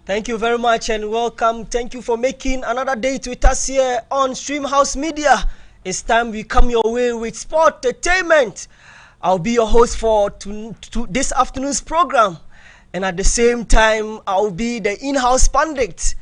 Thank you very much and welcome. Thank you for making another date with us here on STREAMHOUSE Media. It's time we come your way with sport entertainment. I'll be your host for this afternoon's program, and at the same time, I'll be the in-house pundit.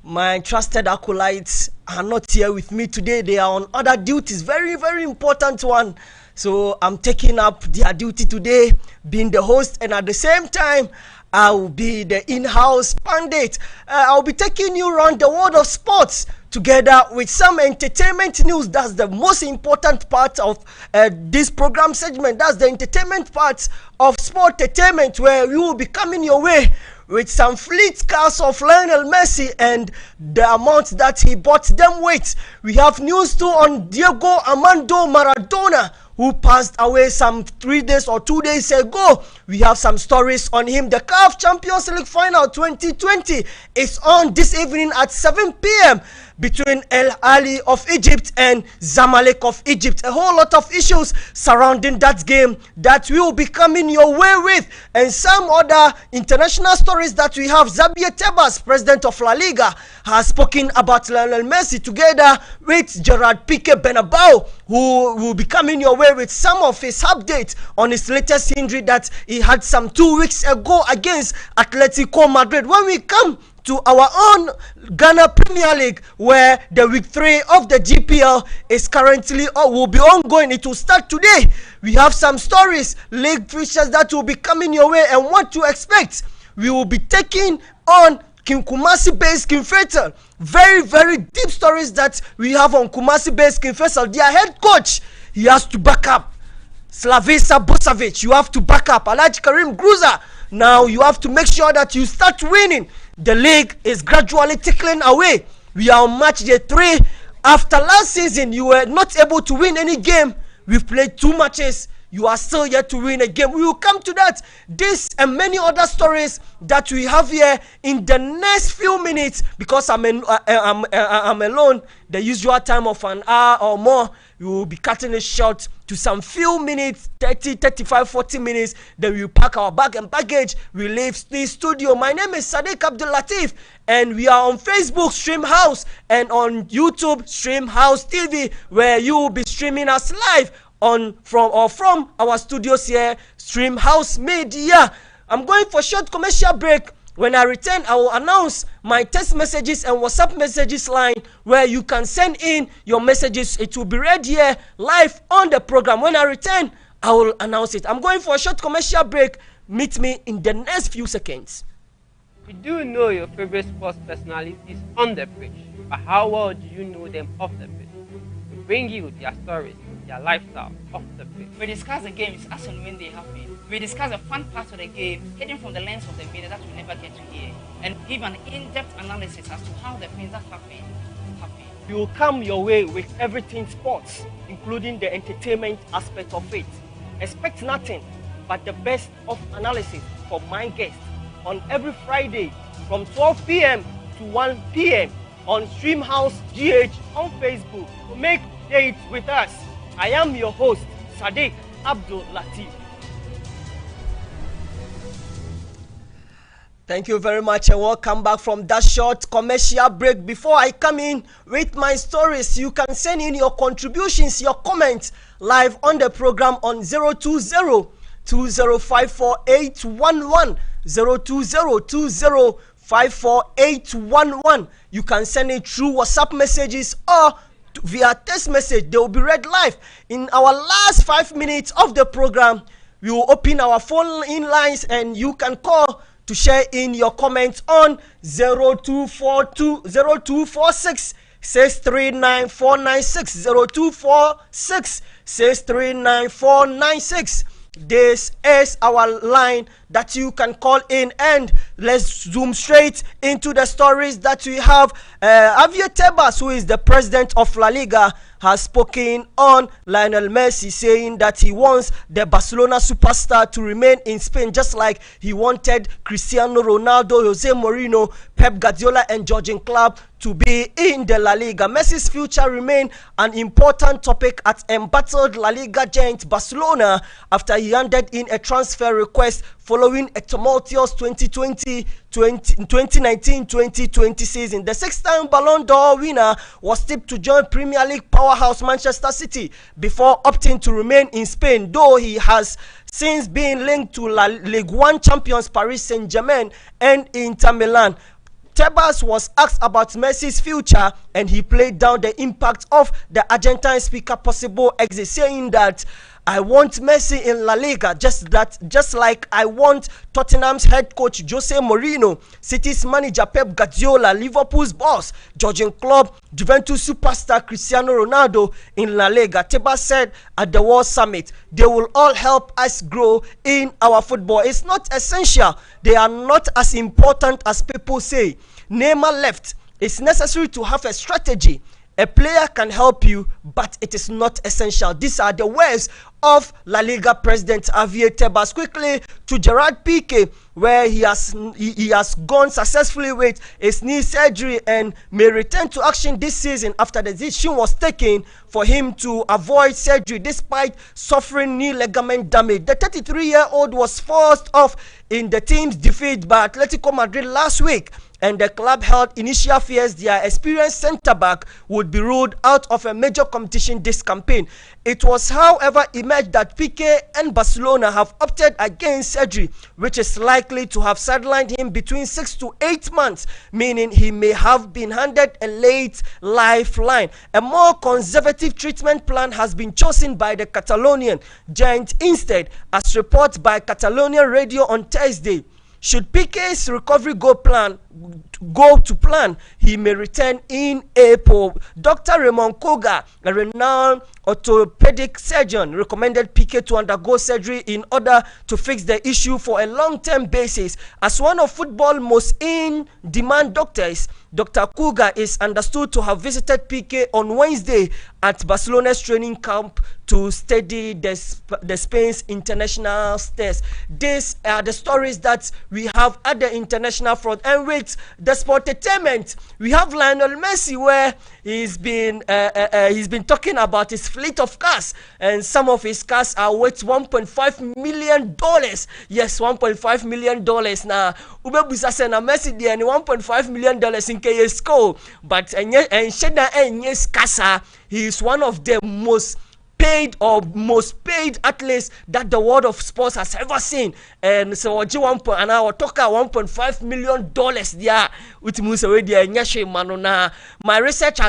My trusted acolytes are not here with me today. They are on other duties, very, very important one. So I'm taking up their duty today, being the host, and at the same time, I'll be the in-house pundit. I'll be taking you around the world of sports together with some entertainment news. That's the most important part of this program segment. That's the entertainment part of sport entertainment, where we will be coming your way with some fleet cars of Lionel Messi and the amount that he bought them with. We have news too on Diego Amando Maradona, who passed away some 3 days or 2 days ago. We have some stories on him. The CAF Champions League Final 2020 is on this evening at 7 p.m. between El Ahly of Egypt and Zamalek of Egypt. A whole lot of issues surrounding that game that we will be coming your way with, and some other international stories that we have. Xavier Tebas, president of La Liga, has spoken about Lionel Messi together with Gerard Piqué Bernabeu, who will be coming your way with some of his updates on his latest injury that he had some 2 weeks ago against Atletico Madrid. When we come to our own Ghana Premier League, where the week 3 of the GPL is currently will be ongoing. It will start today. We have some stories, league features that will be coming your way, and what to expect. We will be taking on Kumasi-based King Faisal. Very, very deep stories that we have on Kumasi-based King Faisal. Their head coach, he has to back up Slavisa Bosavic. You have to back up Alhaji Karim Gruza. Now you have to make sure that you start winning. The league is gradually tickling away. We are on match day 3. After last season, you were not able to win any game. We've played 2 matches. You are still yet to win a game. We will come to that. This and many other stories that we have here in the next few minutes, because I'm alone. The usual time of an hour or more. We will be cutting it short to some few minutes, 30, 35, 40 minutes. Then we pack our bag and baggage. We leave the studio. My name is SADIK ABDUL, and we are on Facebook, STREAMHOUSE, and on YouTube, STREAMHOUSE TV, where you will be streaming us live from our studios here, STREAMHOUSE Media. I'm going for a short commercial break. When I return, I will announce my text messages and WhatsApp messages line, where you can send in your messages. It will be read here live on the program. When I return, I will announce it. I'm going for a short commercial break. Meet me in the next few seconds. We do know your favorite sports personalities on the pitch, but how well do you know them off the pitch? We bring you their stories, their lifestyle off the pitch. We discuss the games as and when they happen. We discuss the fun parts of the game, hidden from the lens of the media that we never get to hear, and give an in-depth analysis as to how the things that happen. We will come your way with everything sports, including the entertainment aspect of it. Expect nothing but the best of analysis from my guests on every Friday from 12 p.m. to 1 p.m. on STREAMHOUSE GH on Facebook. To make dates with us, I am your host, SADIK ABDUL. Thank you very much and welcome back from that short commercial break. Before I come in with my stories, you can send in your contributions, your comments live on the program on 020 02020548111. You can send it through WhatsApp messages or via text message. They will be read live. In our last 5 minutes of the program, we will open our phone in lines and you can call to share in your comments on 0246 639496 0246 639496. This is our line that you can call in, and let's zoom straight into the stories that we have. Javier Tebas, who is the president of La Liga, has spoken on Lionel Messi, saying that he wants the Barcelona superstar to remain in Spain, just like he wanted Cristiano Ronaldo, Jose Mourinho, Pep Guardiola, and Jurgen Klopp to be in the La Liga. Messi's future remained an important topic at embattled La Liga giant Barcelona after he handed in a transfer request following a tumultuous 2019-2020 season. The six-time Ballon d'Or winner was tipped to join Premier League powerhouse Manchester City before opting to remain in Spain, though he has since been linked to La Ligue 1 champions Paris Saint-Germain and Inter Milan. Tebas was asked about Messi's future, and he played down the impact of the Argentine speaker possible exit, saying that I want Messi in La Liga, just like I want Tottenham's head coach Jose Mourinho, City's manager Pep Guardiola, Liverpool's boss Jurgen Klopp, Juventus superstar Cristiano Ronaldo in La Liga. Tebas said at the World Summit, they will all help us grow in our football. It's not essential. They are not as important as people say. Neymar left. It's necessary to have a strategy. A player can help you, but it is not essential. These are the words of La Liga president Javier Tebas. Quickly to Gerard Piqué, where he has gone successfully with his knee surgery and may return to action this season after the decision was taken for him to avoid surgery despite suffering knee ligament damage. The 33-year-old was forced off in the team's defeat by Atletico Madrid last week, and the club held initial fears their experienced centre-back would be ruled out of a major competition this campaign. It was, however, emerged that Piqué and Barcelona have opted against surgery, which is likely to have sidelined him between 6 to 8 months, meaning he may have been handed a late lifeline. A more conservative treatment plan has been chosen by the Catalonian giant instead, as reported by Catalonian radio on Thursday. Should Piqué's recovery go to plan, he may return in April. Dr. Raymond Koga, a renowned orthopedic surgeon, recommended Piqué to undergo surgery in order to fix the issue for a long-term basis. As one of football's most in-demand doctors, Dr. Koga is understood to have visited Piqué on Wednesday at Barcelona's training camp to study the Spain's international stairs. These are the stories that we have at the international front. And with the Sportainment, we have Lionel Messi, where he's been talking about his fleet of cars, and some of his cars are worth $1.5 million. Yes, $1.5 million. Now, Ubebusa said na Messi there $1.5 million in KSCO, but and Sheda and yes, Casa, he is one of the most paid athletes that the world of sports has ever seen. And so and I will talk $1.5 million there with Musa. My research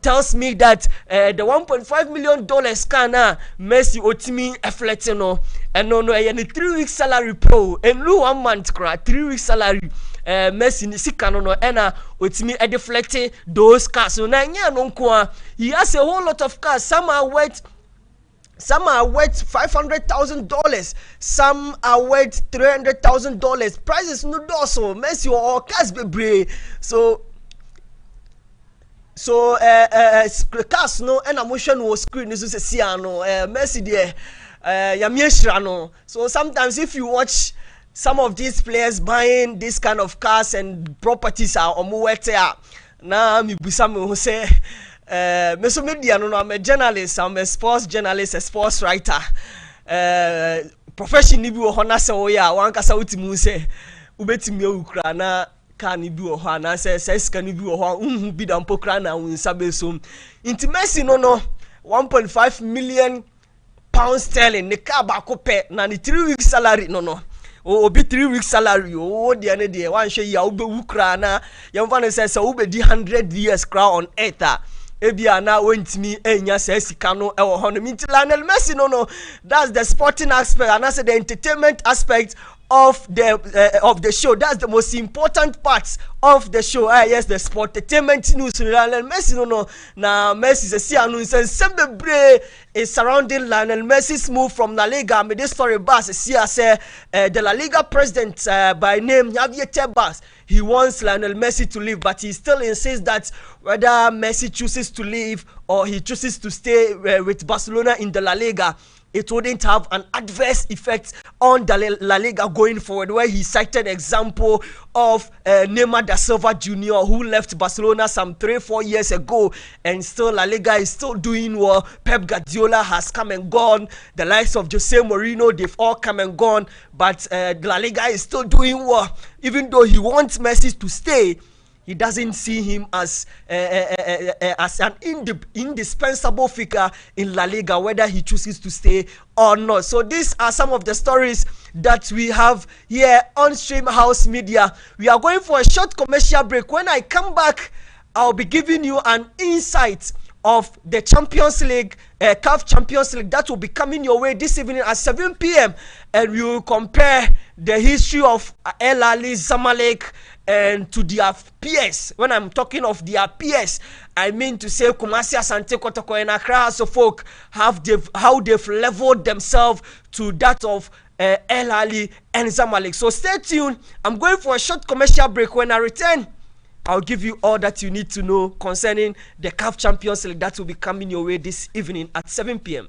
tells me that the $1.5 million can Messi Otimi Efletino and no 3 weeks salary pro and 1 month 3 weeks salary. Messi Sikano Ena Otimi deflecting those cars. So now he has a whole lot of cars. Some are worth $500,000. Some are worth $300,000. Prices no so Messi or cars be so cars no and emotion was screen is see Messi there Yamieshra. So sometimes if you watch some of these players buying this kind of cars and properties are omuwete na mi busa me say meso media no, I'm a journalist, I'm a sports journalist, a sports writer. Profession ni bi wo hona se wo ya wan kasa utimu se ubetimi ukra na ka ni bi wo ho na se ska ni bi wo ho bi da mpokra na unsa besom. Intimacy no 1.5 million pound sterling ne ka ba ko pe na ne 3 weeks salary no obi 3 weeks salary de ne de wan hwe ya obewu kra na yemfa ne say obedi 100 years kra on earth ebia na wentimi enya sa sika no e wo ho no minti Lionel Messi no that's the sporting aspect, and I say the entertainment aspect of the show. That's the most important part of the show. Yes, the sportainment news. Lionel Messi no na Messi se see anu say sembebre is surrounding Lionel Messi's move from La Liga. Me this story bas see say the La Liga president by name Javier Tebas, he wants Lionel Messi to leave, but he still insists that whether Messi chooses to leave or he chooses to stay with Barcelona in the La Liga, it wouldn't have an adverse effect on the La Liga going forward, where he cited example of Neymar da Silva Jr., who left Barcelona some 3-4 years ago, and still La Liga is still doing well. Pep Guardiola has come and gone. The likes of Jose Mourinho, they've all come and gone, but La Liga is still doing well. Even though he wants Messi to stay, he doesn't see him as an indispensable figure in La Liga, whether he chooses to stay or not. So these are some of the stories that we have here on Streamhouse Media. We are going for a short commercial break. When I come back, I'll be giving you an insight of the Champions League, CAF Champions League, that will be coming your way this evening at 7 p.m. And we will compare the history of El Ali, Zamalek, and to their peers. When I'm talking of their peers, I mean to say Kumasi, Asante Kotoko, and Accra, so folk how they've leveled themselves to that of El Ali and Zamalek. So stay tuned. I'm going for a short commercial break. When I return, I'll give you all that you need to know concerning the CAF Champions League that will be coming your way this evening at 7 p.m.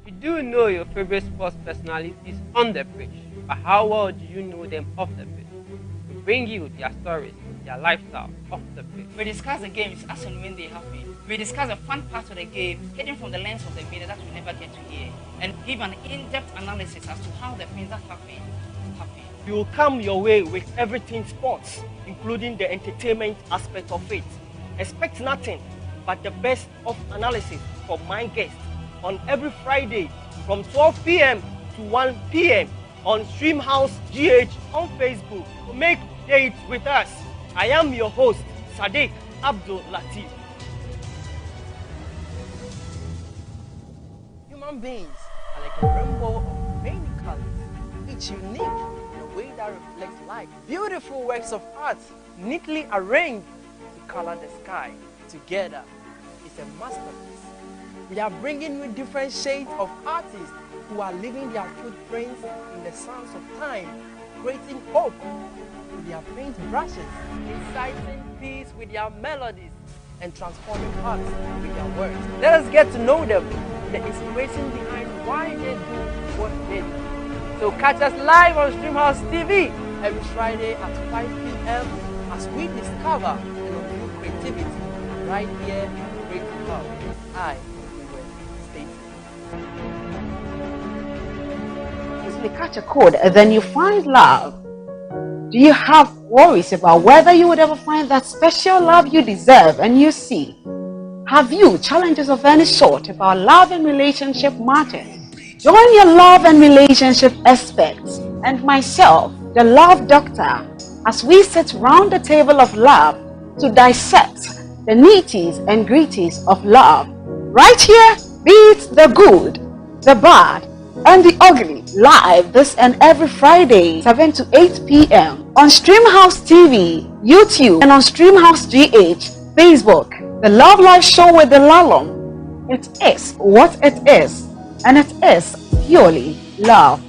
You do know your favorite sports personalities on the pitch, but how well do you know them off the pitch? We bring you their stories, their lifestyle off the pitch. We discuss the games as and when they happen. We discuss the fun parts of the game hidden from the lens of the media that we never get to hear, and give an in-depth analysis as to how the things that happen. We will come your way with everything sports, including the entertainment aspect of it. Expect nothing but the best of analysis from my guests on every Friday from 12 p.m. to 1 p.m. on Streamhouse GH on Facebook. Make date with us. I am your host, SADIK Abdul Lateef. Human beings are like a rainbow of many colors, each unique in a way that reflects light. Beautiful works of art neatly arranged to color the sky. Together, it's a masterpiece. We are bringing you different shades of artists who are leaving their footprints in the sands of time, creating hope with their paint brushes, inciting peace with their melodies, and transforming hearts with their words. Let us get to know them, the inspiration behind why they do what they do. So catch us live on Streamhouse TV every Friday at 5 p.m. as we discover and unveil creativity right here in Creative Hub. I stay tuned. Easily catch a code, then you find love. Do you have worries about whether you would ever find that special love you deserve and you see? Have you challenges of any sort about love and relationship matters? Join your love and relationship experts and myself, the Love Doctor, as we sit round the table of love to dissect the nitties and gritties of love. Right here, be it the good, the bad, and the ugly, live this and every Friday, 7 to 8 p.m. on Streamhouse TV, YouTube, and on Streamhouse GH, Facebook. The Love Life Show with the Lalom. It is what it is, and it is purely love.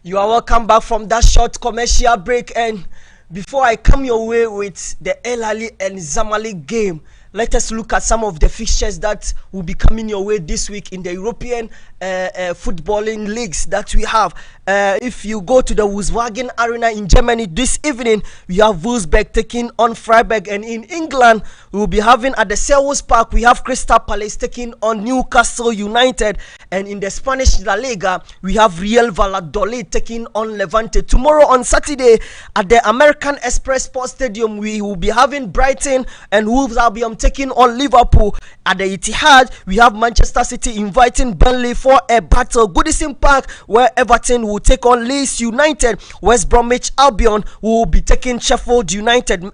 You are welcome back from that short commercial break, and before I come your way with the El Ali and Zamalek game, let us look at some of the fixtures that will be coming your way this week in the European footballing leagues that we have. If you go to the Volkswagen Arena in Germany this evening, we have Wolfsburg taking on Freiburg, and in England we will be having at the Selhurst Park, we have Crystal Palace taking on Newcastle United, and in the Spanish La Liga we have Real Valladolid taking on Levante. Tomorrow on Saturday at the American Express Sports Stadium, we will be having Brighton and Wolves Albion taking on Liverpool. At the Etihad, we have Manchester City inviting Burnley for a battle. Goodison Park, where Everton will take on Leeds United. West Bromwich Albion will be taking Sheffield United.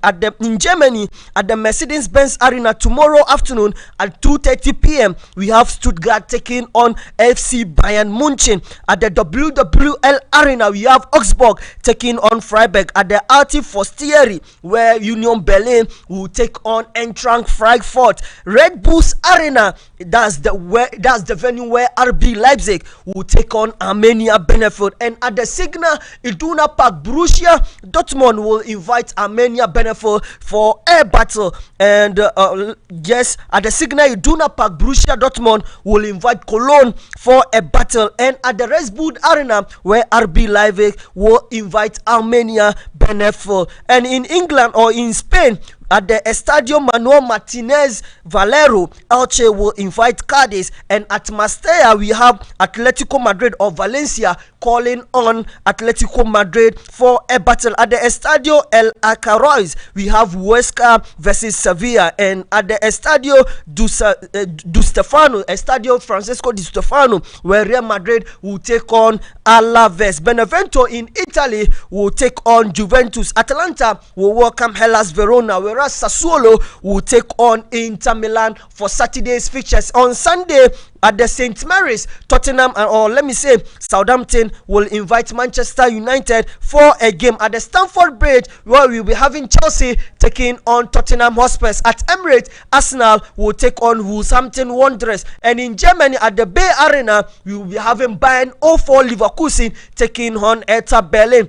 In Germany, at the Mercedes-Benz Arena tomorrow afternoon at 2:30 p.m., we have Stuttgart taking on FC Bayern Munich. At the WWL Arena, we have Augsburg taking on Freiburg. At the ALTEEF Forstieri, where Union Berlin will take on Eintracht Frankfurt. Red Bulls Arena, that's the venue where RB Leipzig will take on Armenia Benefit. And at the Signal Iduna Park, Borussia Dortmund will invite Armenia Benefit for a battle. And yes, at the Signal Iduna Park, Borussia Dortmund will invite Cologne for a battle. And at the Red Bull Arena, where RB Leipzig will invite Armenia Benefit. And in England or in Spain, at the Estadio Manuel Martinez Valero, Elche will invite Cadiz, and at Mestalla we have Atletico Madrid or Valencia calling on Atletico Madrid for a battle. At the Estadio El Acaroz, we have Huesca versus Sevilla, and at the Estadio Estadio Francesco Di Stefano, where Real Madrid will take on Alaves. Benevento in Italy will take on Juventus. Atalanta will welcome Hellas Verona, whereas Sassuolo will take on Inter Milan for Saturday's fixtures. On Sunday at the St. Mary's, Tottenham, or let me say Southampton will invite Manchester United for a game. At the Stamford Bridge, where we'll be having Chelsea taking on Tottenham Hotspur. At Emirates, Arsenal will take on Wolverhampton Wanderers. And in Germany, at the Bay Arena, we will be having Bayern 04 Leverkusen taking on Hertha Berlin.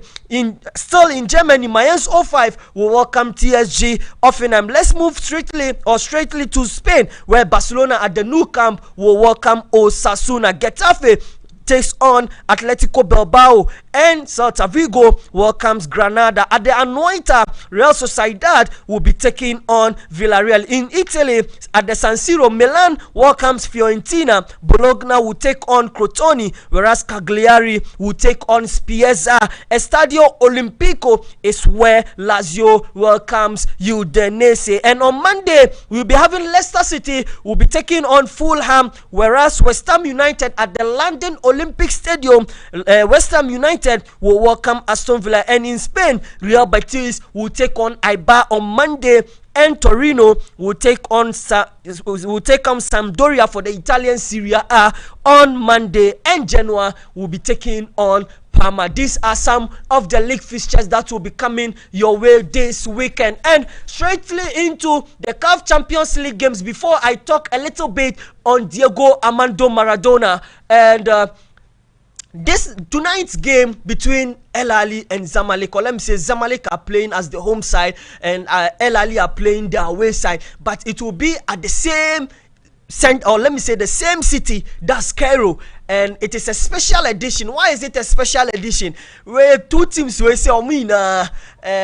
Still in Germany, Mayence 05 will welcome TSG Hoffenheim. Let's move straightly to Spain, where Barcelona at the Nou Camp will welcome Osasuna. Getafe takes on Atletico Bilbao, and Celta Vigo welcomes Granada. At the Anoeta, Real Sociedad will be taking on Villarreal. In Italy, at the San Siro, Milan welcomes Fiorentina. Bologna will take on Crotone, whereas Cagliari will take on Spiezza. Estadio Olimpico is where Lazio welcomes Udinese. And on Monday, we'll be having Leicester City will be taking on Fulham, whereas West Ham United at the London Olympic Stadium, West Ham United will welcome Aston Villa. And in Spain, Real Betis will take on Eibar on Monday, and Torino will take on Sampdoria for the Italian Serie A on Monday, and Genoa will be taking on Parma. These are some of the league fixtures that will be coming your way this weekend. And straightly into the CAF Champions League games, before I talk a little bit on Diego Armando Maradona, and this tonight's game between El Ahly and Zamalek, or let me say Zamalek are playing as the home side and El Ahly are playing the away side, but it will be at the same or let me say the same city, that's Cairo, and it is a special edition. Why is it a special edition? Where two teams will say,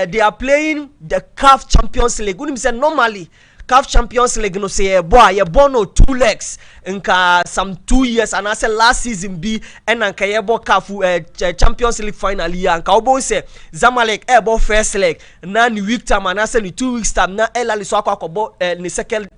they are playing the CAF Champions League. Normally CAF Champions League no say boy you born no 2 legs nka some 2 years, and I say last season be and nka ye bo CAF Champions League final year nka obo say Zamalek bo first leg na ni week time, and I say ni 2 weeks time na El Ahly so akwa ni second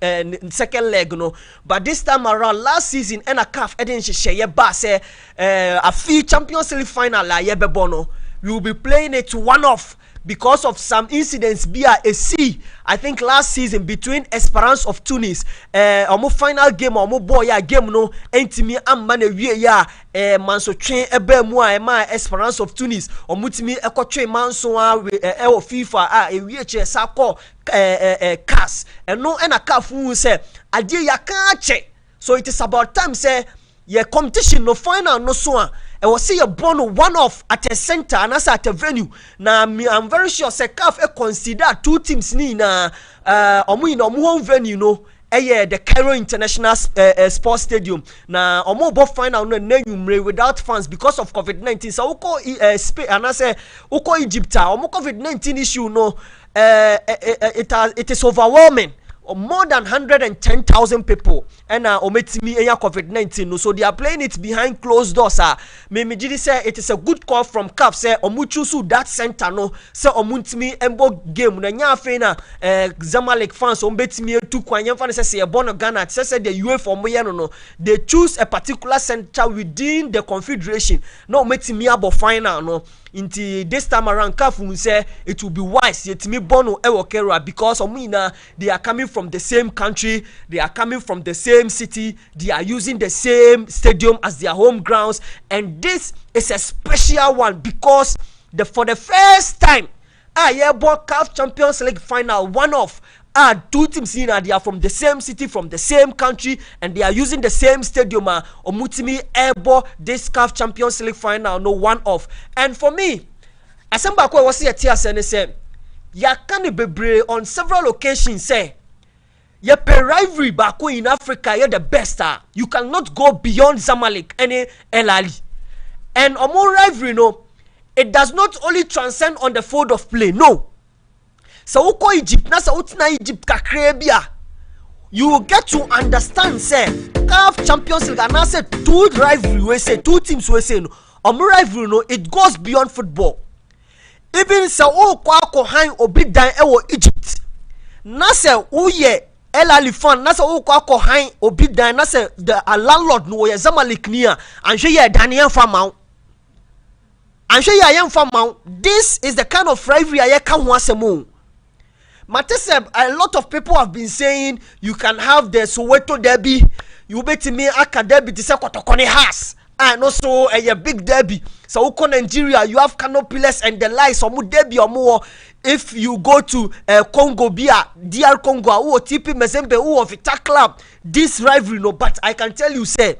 leg no. But this time around last season and a CAF edin sheye ba say a free Champions League final la ye be bono, we will be playing it one off because of some incidents via a C. I think last season between Esperance of Tunis, omo final game omo boy ya game no entimi amma na wie ya manso twen ebe mu a ma Esperance of Tunis omutimi ekotwe manso a o FIFA a ewie che sako CAS eno na CAF say ade ya ka che. So it is about time say ye competition no final no so a was see a born one off at a center and as at a venue. Now I'm very sure say CAF consider two teams ni na omu in omu venue no. The Cairo International Sports Stadium. Now, omo bo final no name without fans because of COVID-19. So uko Spain and I say uko Egypt. Omo COVID-19 issue no. It is overwhelming. More than 110,000 people and ometimi enya COVID-19 no, so they are playing it behind closed doors. Me jidi say it is a good call from CAF say omu choose that center no say omuntimi embo game na nya afi na Zamalek fans ombetimi etu kwan yemfa ne say e born Ghana say the UEFA omo ye no they choose a particular center within the confederation no ometimi abo final no. Into this time around, CAF say it will be wise yet me bono ewo Kera because they are coming from the same country, they are coming from the same city, they are using the same stadium as their home grounds, and this is a special one because for the first time, CAF Champions League final one off. Two teams in they are from the same city, from the same country, and they are using the same stadium. Omutimi Ebo this CAF Champions League final no one off. And for me, Asemba ko was here and say ya can bebre on several occasions say ya per rivalry bako in Africa you're the best. You cannot go beyond Zamalek any El Ali. And omo rivalry no, it does not only transcend on the field of play. No. So uko Egypt na sa utina Egypt kakre bia you will get to understand say CAF Champions League and I said two rivalry we say two teams we say no rivalry no it goes beyond football. Even sa o kwa han obi dan ewo Egypt na say uye El Ali fan na say o kwa han obi dan na say the landlord no ye Zamalek nia and she ye Daniel Famau and she ye yam Famau. This is the kind of rivalry I can ho asemo. Mateseb, a lot of people have been saying you can have the Soweto derby, you bet me aka derby to say Kotokone has, and also a big derby. So uko Nigeria, you have Canopilas and the likes of derby or more. If you go to Congo, DR Congo, or TP Mazembe, or Vita Club, this rivalry no. But I can tell you, say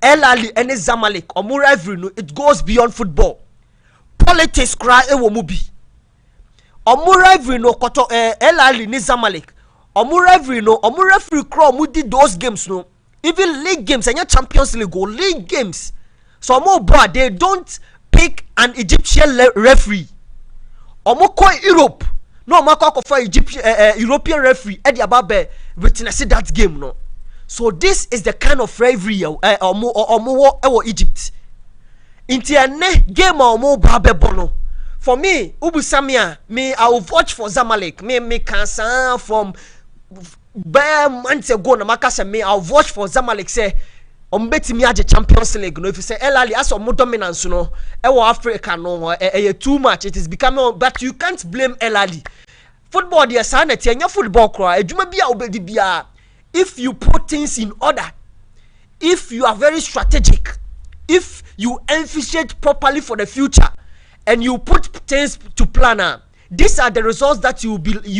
El Ali and Zamalek or more rivalry no, it goes beyond football. Politics cry e womubi. Omu rivalry no koto El Ali ni Zamalek. Omu rivalry no, omu referee crow mu did those games no. Even league games and your Champions League go league games. So omu boy they don't pick an Egyptian referee. Omu ko Europe. No omu ko for Egyptian European referee e dia babe witness that game no. So this is the kind of rivalry omu wo Egypt. Inti ane game omu babe bono. For me, Ubusamia, me I will watch for Zamalek. Me cancer from bare months ago. Na makasa me I will watch for Zamalek. Say, beti me the Champions League. No, if you say El Ali as more dominance, no, Africa no, too much. It is becoming. But you can't blame El Ali. Football, dear son, it's your football cry. If you put things in order, if you are very strategic, if you emphasize properly for the future. And you put things to plan. These are the results that you'll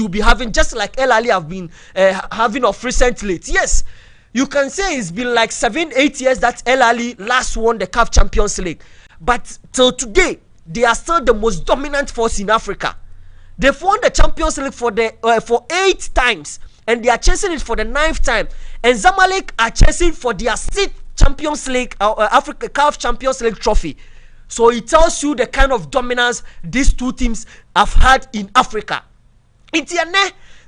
be having, just like El Ali have been having of recently. Yes, you can say it's been like 7-8 years that El Ali last won the CAF Champions League, but till today they are still the most dominant force in Africa. They've won the Champions League for 8 times, and they are chasing it for the 9th time. And Zamalek are chasing for their 6th Champions League, Africa CAF Champions League trophy. So it tells you the kind of dominance these two teams have had in Africa.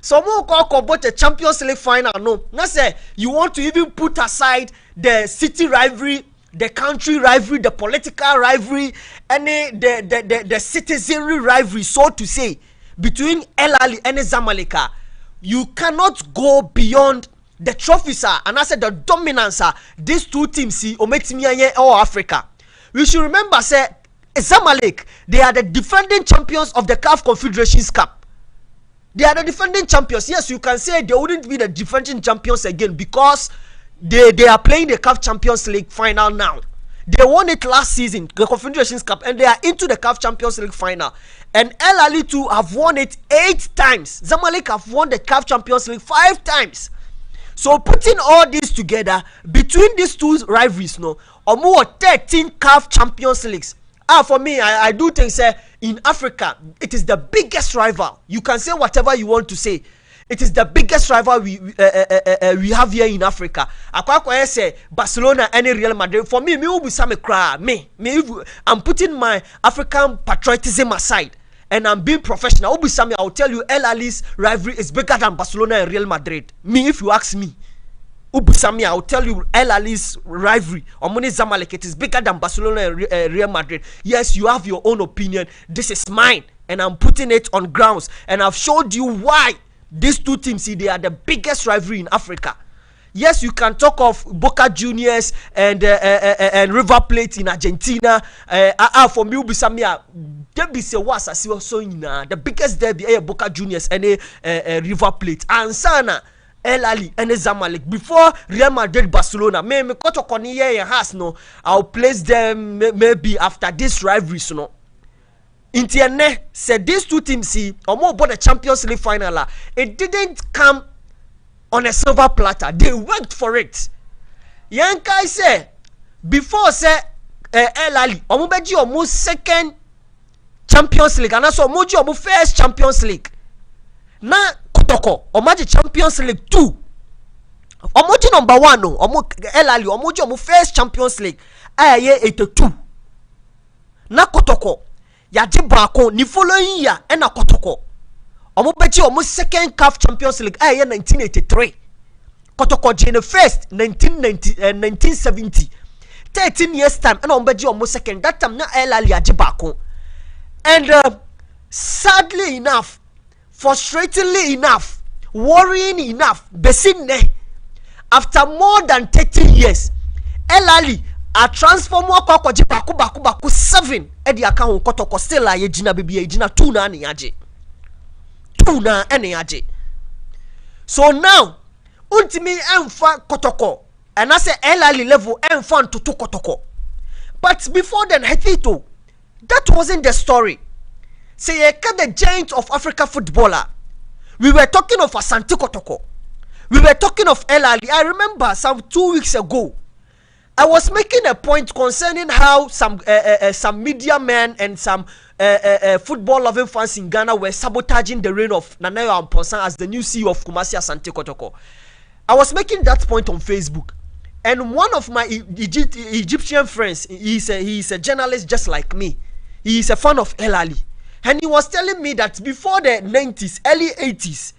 So about the Champions League final. No, not say you want to even put aside the city rivalry, the country rivalry, the political rivalry, and the citizenry rivalry, so to say, between El Ali and Zamalek. You cannot go beyond the trophies, and I said the dominance. These two teams see Ometimianye or Africa. We should remember, say, Zamalek, they are the defending champions of the CAF Confederations Cup. They are the defending champions. Yes, you can say they wouldn't be the defending champions again because they are playing the CAF Champions League final now. They won it last season, the Confederations Cup, and they are into the CAF Champions League final. And El Ali too have won it 8 times. Zamalek have won the CAF Champions League 5 times. So putting all this together, between these two rivalries, no, or more 13 CAF Champions Leagues. For me, I do think, say, in Africa, it is the biggest rival. You can say whatever you want to say. It is the biggest rival we have here in Africa. I say Barcelona and Real Madrid. For me, I'm putting my African patriotism aside and I'm being professional. I'll tell you, El Ali's rivalry is bigger than Barcelona and Real Madrid. Me, if you ask me, I'll tell you, El Ali's rivalry, Omoni Zamalek, it is bigger than Barcelona and Real Madrid. Yes, you have your own opinion. This is mine, and I'm putting it on grounds, and I've showed you why these two teams, they are the biggest rivalry in Africa. Yes, you can talk of Boca Juniors and River Plate in Argentina. For me, derby se was as so the biggest derby Boca Juniors and River Plate. And Sana El Ali and Zamalek before Real Madrid, Barcelona. Me koto koniye has no. I'll place them maybe after this rivalry, no. Intienne said these two teams see or more about the Champions League final. It didn't come on a silver platter. They worked for it. Yankai say before say El Ali omubeji omu second Champions League and also omuji omu first Champions League. Na kotoko omaji Champions League 2. Omuji number 1 no omu El Ali omuji omu first Champions League. Aye 82. Na kotoko yaje baako ni following year ena kotoko omo bechi omo second CAF Champions League 1983 kotoko jene first 1970 13 years time ena omo bechi omo second that time na El Ali yaje baako. And sadly enough, frustratingly enough, worrying enough, besine after more than 30 years El Ali a transform kwa baku 7 edi aka hon kotoko still aye jina baby e jina 2 na ene yaje. So now ultimi emfa kotoko and I say El Ali level emfa ntutu kotoko. But before then Hetito, that wasn't the story. Say the giant of Africa footballer. We were talking of Asante Kotoko. We were talking of El Ali. I remember some 2 weeks ago I was making a point concerning how some media men and some football loving fans in Ghana were sabotaging the reign of Nana Amponsan as the new CEO of Kumasi Asante Kotoko. I was making that point on Facebook, and one of my Egyptian friends, he is a journalist just like me. He is a fan of El Ali, and he was telling me that before the 90s, early 80s,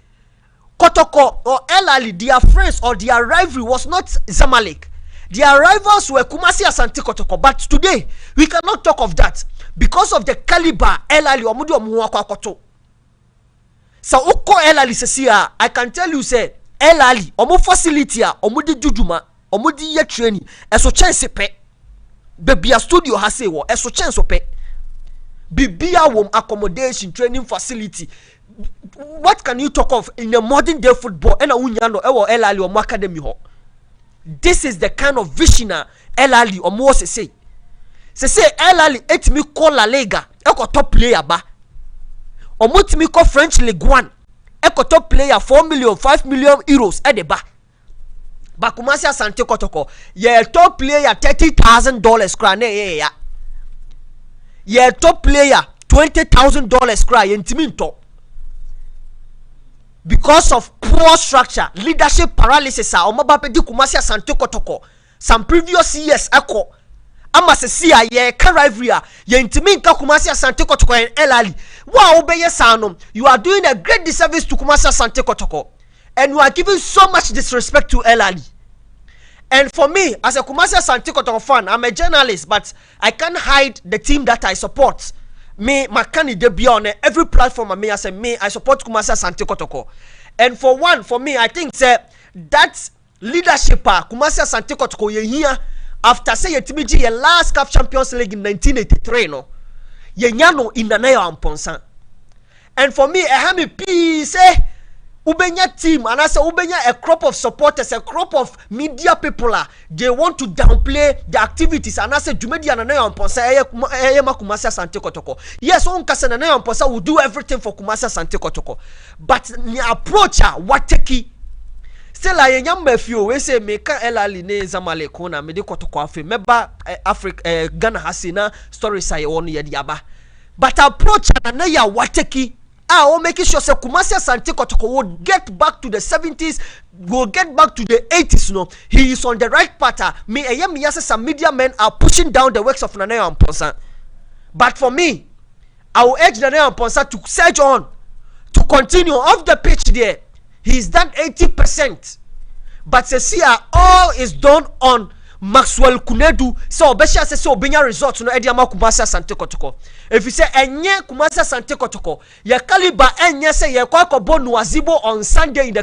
Kotoko or El Ali, their friends or their rivalry was not Zamalek. Their rivals were Kumasi Asante Kotoko, but today we cannot talk of that because of the caliber El Ali omudi omuwa kwa koto. So uko El Ali sesia, I can tell you say El Ali omu facility a omudi jujuma, omudi ye training, eso chance pe. Bebia studio hase wo, eso chance pe. Bibia wom accommodation training facility. What can you talk of in the modern day football? Ena unyano ewo El Ali omu academy ho. This is the kind of visioner El Ali or more say. Say El Ali et me call La Liga, eko top player ba. Or mut me call French League 1, eko top player 4 million, 5 million euros at the ba. Bakumasi Asante Kotoko, ye top player $30,000 cry ne ya. Ye top player $20,000 cry intiminto. Because of poor structure, leadership paralysis, Kumasi Asante Kotoko. Some previous years, echo. Ama se siya ye karivria ye intiminka Kumasi Asante Kotoko and El Ali. Wow, obeye sanom. You are doing a great disservice to Kumasi Asante Kotoko, and you are giving so much disrespect to El Ali. And for me, as a Kumasi Asante Kotoko fan, I'm a journalist, but I can't hide the team that I support. Me, my candidate be on every platform. I support Kumasi Asante Kotoko. And for me, I think that leadership, Kumasi Asante Kotoko, ye here after say Timiji ye last CAF Champions League in 1983, no, ye nyano in the Naya Amponsan. And for me, I have a piece, Ubenya team, and I say Ubenya a crop of supporters, a crop of media people, they want to downplay the activities, and I say Jumedi and Naya Amponsan, Kumasi Asante Kotoko. Yes, on Kasa and Naya Amponsan will do everything for Kumasi Asante Kotoko, but the approach what teki still I nyamba fio we say meka elali ne Zamalek na me de kotoko afi meba Africa Ghana hasina stories I won ye diaba but approach na ya wateki o making sure say Kumasi Asante Kotoko will get back to the 70s, will get back to the 80s. No, he is on the right path. Me yasa some media men are pushing down the works of Nana Amponsa. But for me, I will urge Nana Amponsa to surge on, to continue off the pitch there. He's done 80%. But see, all is done on Maxwell Kunedu. So Besha says so benya results no Ediama Kumasi Asante Kotoko. If you say enye Kumasi Asante Kotoko, ya caliber enye say ya kwa kobo Nwazibo on Sunday in the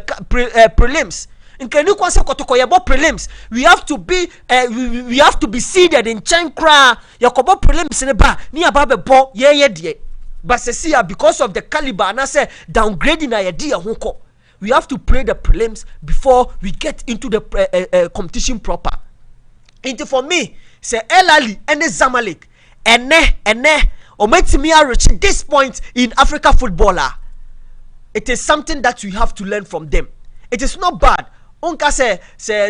prelims. Nkeni kwa se Kotoko ya bo prelims. We have to be seeded in Chankra. Ya kobo prelims ne ba ni ababe bo ye die. But see because of the caliber and I say downgrading na idea hunko. We have to play the prelims before we get into the competition proper. Into for me, say Elali and Zamalek, or make me reach this point in Africa footballer. It is something that we have to learn from them. It is not bad. Unka say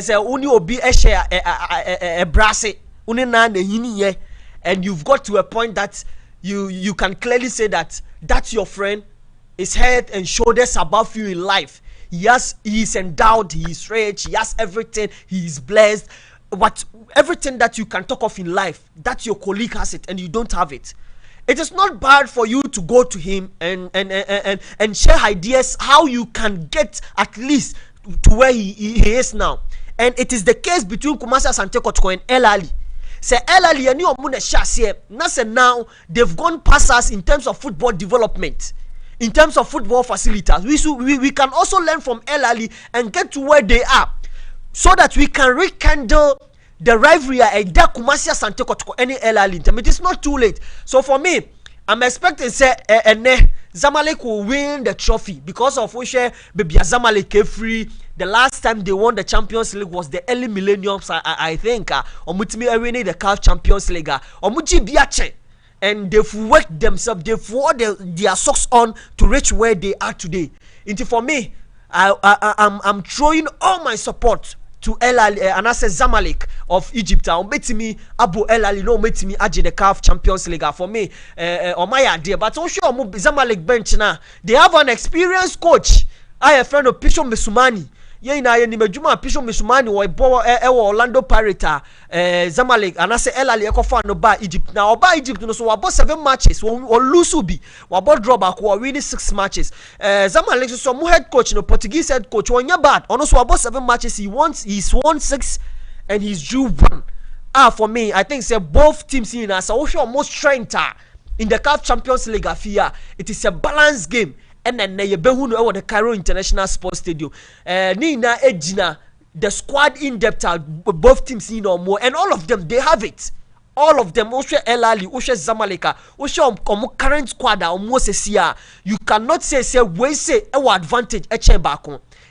uni obi share a brasse uni na yini ye, and you've got to a point that you can clearly say that your friend is head and shoulders above you in life. Yes, he is endowed, he is rich, he has everything, he is blessed. But everything that you can talk of in life, that your colleague has it and you don't have it. It is not bad for you to go to him and share ideas how you can get at least to where he is now. And it is the case between Kumasi Asante Kotoko and El Ali. Say El Ali and you omune shase na say now they've gone past us in terms of football development. In terms of football facilities, we can also learn from El Ali and get to where they are, so that we can rekindle the rivalry and Kumasi Asante Kotoko any El Ali. It is not too late. So for me, I'm expecting say Zamalek will win the trophy because of which baby Zamalek free. The last time they won the Champions League was the early millenniums. I think omutimi winning the CAF Champions League. Omuji biache. And they've worked themselves, they've wore their socks on to reach where they are today. Into for me, I'm throwing all my support to El Ali and I say Zamalek of Egypt. Me Abu El Ali no me aje the CAF Champions League for me. On my idea, but also Zamalek bench now. They have an experienced coach. I have a friend of Pisho Mesumani. Ye na ye ni medjuma Pisho Mesumani wo ebo Orlando Pirates Zamalek and I say El Ali ekofa no ba Egypt. Now oba Egypt no so wabo 7 matches or lose bi wabo draw back or win 6 matches. Zamalek so mu head coach no Portuguese head coach wonya bad. Ono so wabo 7 matches he's won 6 and he's drew 1. For me I think say both teams in as almost strength in the CAF Champions League afia. It is a balanced game. And then you behu no the Cairo International Sports Stadium. Ni na ejina the squad in depth both teams in or more, and all of them they have it. All of them, Oshe El Ali, Oshe Zamaleka, Oshe current squad almost a you cannot say we say our advantage a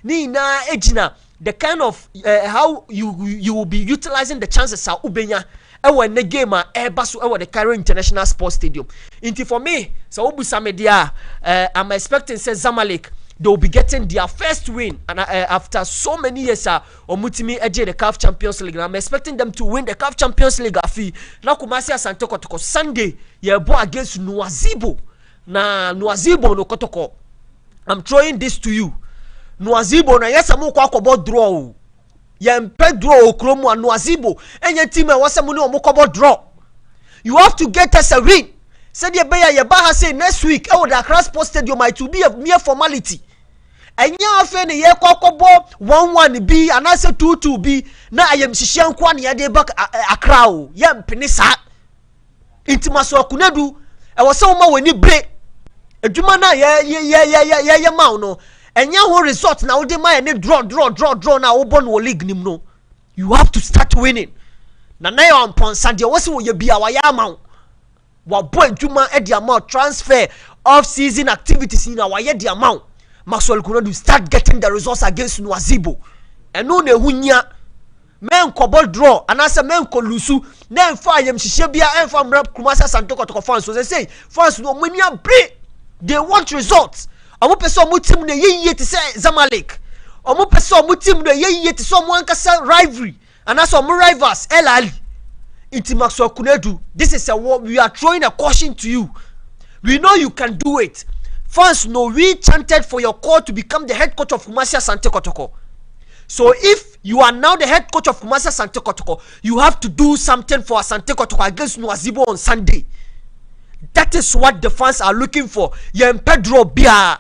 Ni na ejina the kind of how you will be utilizing the chances ubenya. When the game the Cairo International Sports Stadium. Into for me, so I'm expecting say Zamalek they will be getting their first win and after so many years omutimi eje the CAF Champions League. I'm expecting them to win the CAF Champions League afi na Kumasi Asante Kotoko Sunday ye bo against Nwazibo na Nwazibo no Kotoko. I'm throwing this to you. Nwazibo na yes amu kwa kobo draw. Yempe draw okromu Nwazibo enye team e wase mu ni omokobo draw. You have to get us a win. Said ye beya ye ba say next week e the Accra Sports Stadium might to be a mere formality. Enya afa ne ye kokobo 1-1 bi and I say 2-2 bi na ayem hihia nko na ye de back Accra o yempe ni sa. Intimaso akunedu e wase wo ma wani bre. Adwuma na ye ma no. And ya one result now they might draw now open no league nim no. You have to start winning. Na na on Ponsande what's what you be our yama. Wa boy juma e the amount transfer off season activities in our ye the amount. Maxwell Kunodu start getting the results against Nwazibo. And no ne hunya men ko ball draw and as a men ko lusu na fa yem hihye bia en fa mra Kumasi Asante Kotoko fans so they say fans no mania bre they want results. Amu person mu team na yiye to say Zamalek omo pese omo team no ye te so omo ankasa rivalry and as omo rivals El Ali inti Maxwell Kunedu, this is a war. We are throwing a caution to you. We know you can do it. Fans know we chanted for your call to become the head coach of Kumasi Asante Kotoko. So if you are now the head coach of Kumasi Asante Kotoko, you have to do something for Asante Kotoko against Nwazibo on Sunday. That is what the fans are looking for. Yen Pedro Bia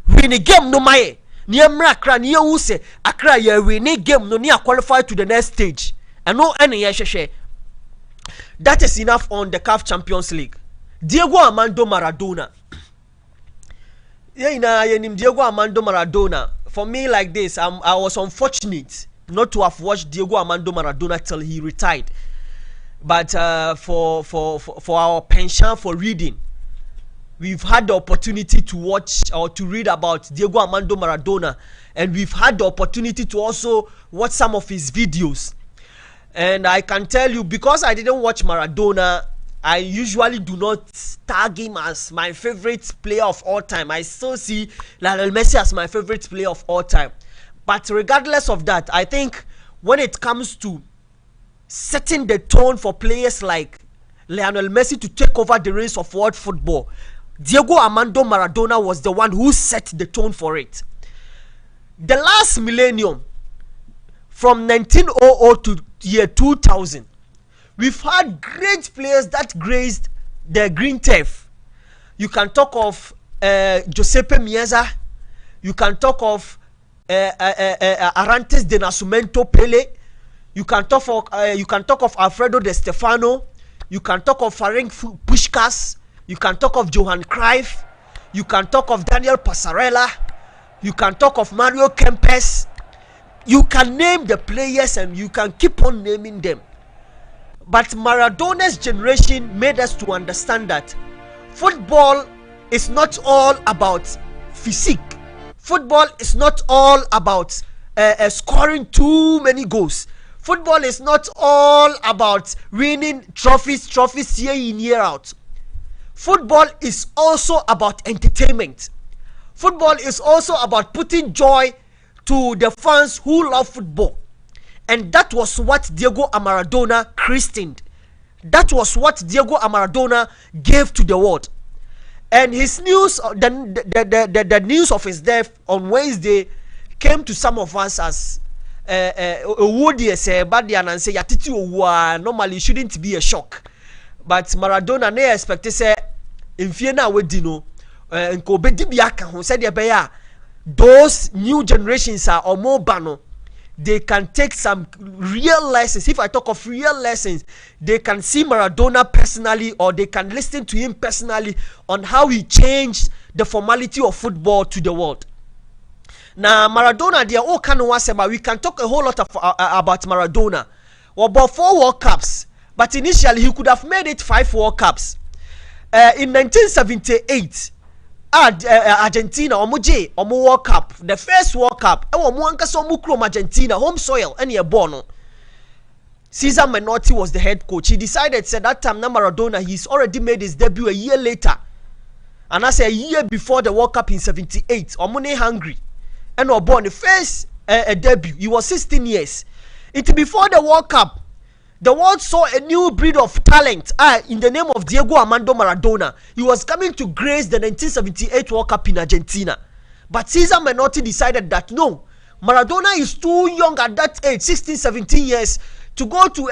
win a game no mae. Ni emra Accra ni use Accra ye win a game no ni qualify to the next stage. And no any sheshe. That is enough on the CAF Champions League. Diego Amando Maradona. Diego Amando Maradona. For me like this, I was unfortunate not to have watched Diego Amando Maradona till he retired. But for our penchant for reading, we've had the opportunity to watch or to read about Diego Armando Maradona, and we've had the opportunity to also watch some of his videos. And I can tell you, because I didn't watch Maradona, I usually do not tag him as my favorite player of all time. I still see Lionel Messi as my favorite player of all time. But regardless of that, I think when it comes to setting the tone for players like Lionel Messi to take over the reins of world football, Diego Armando Maradona was the one who set the tone for it. The last millennium, from 1900 to year 2000, we've had great players that graced the green turf. You can talk of Giuseppe Meazza. You can talk of Arantes de Nascimento Pele. You can talk of Alfredo De Stefano. You can talk of Ferenc Puskás. You can talk of Johan Cruyff. You can talk of Daniel Passarella. You can talk of Mario Kempes. You can name the players and you can keep on naming them. But Maradona's generation made us to understand that football is not all about physique. Football is not all about scoring too many goals. Football is not all about winning trophies year in, year out. Football is also about entertainment. Football is also about putting joy to the fans who love football. And that was what Diego Maradona christened. That was what Diego Maradona gave to the world. And his news, the news of his death on Wednesday came to some of us as normally it shouldn't be a shock. But Maradona ne expect say infiena wedino nko bedi biaka ho said ya those new generations are or more bano. They can take some real lessons. If I talk of real lessons, they can see Maradona personally, or they can listen to him personally on how he changed the formality of football to the world. Now Maradona, they are all kind of was about. We can talk a whole lot of about Maradona. Well, about 4 World Cups, but initially he could have made it 5 World Cups. In 1978, Argentina omo World Cup, the first World Cup. Argentina home soil and born. Cesar Menotti was the head coach. He decided said that time Maradona he's already made his debut a year later, and I say a year before the World Cup in 78. Omone hungry and born the first debut. He was 16 years. It before the World Cup. The world saw a new breed of talent in the name of Diego Armando Maradona. He was coming to grace the 1978 World Cup in Argentina. But Cesar Menotti decided that no, Maradona is too young at that age, 16, 17 years, to go to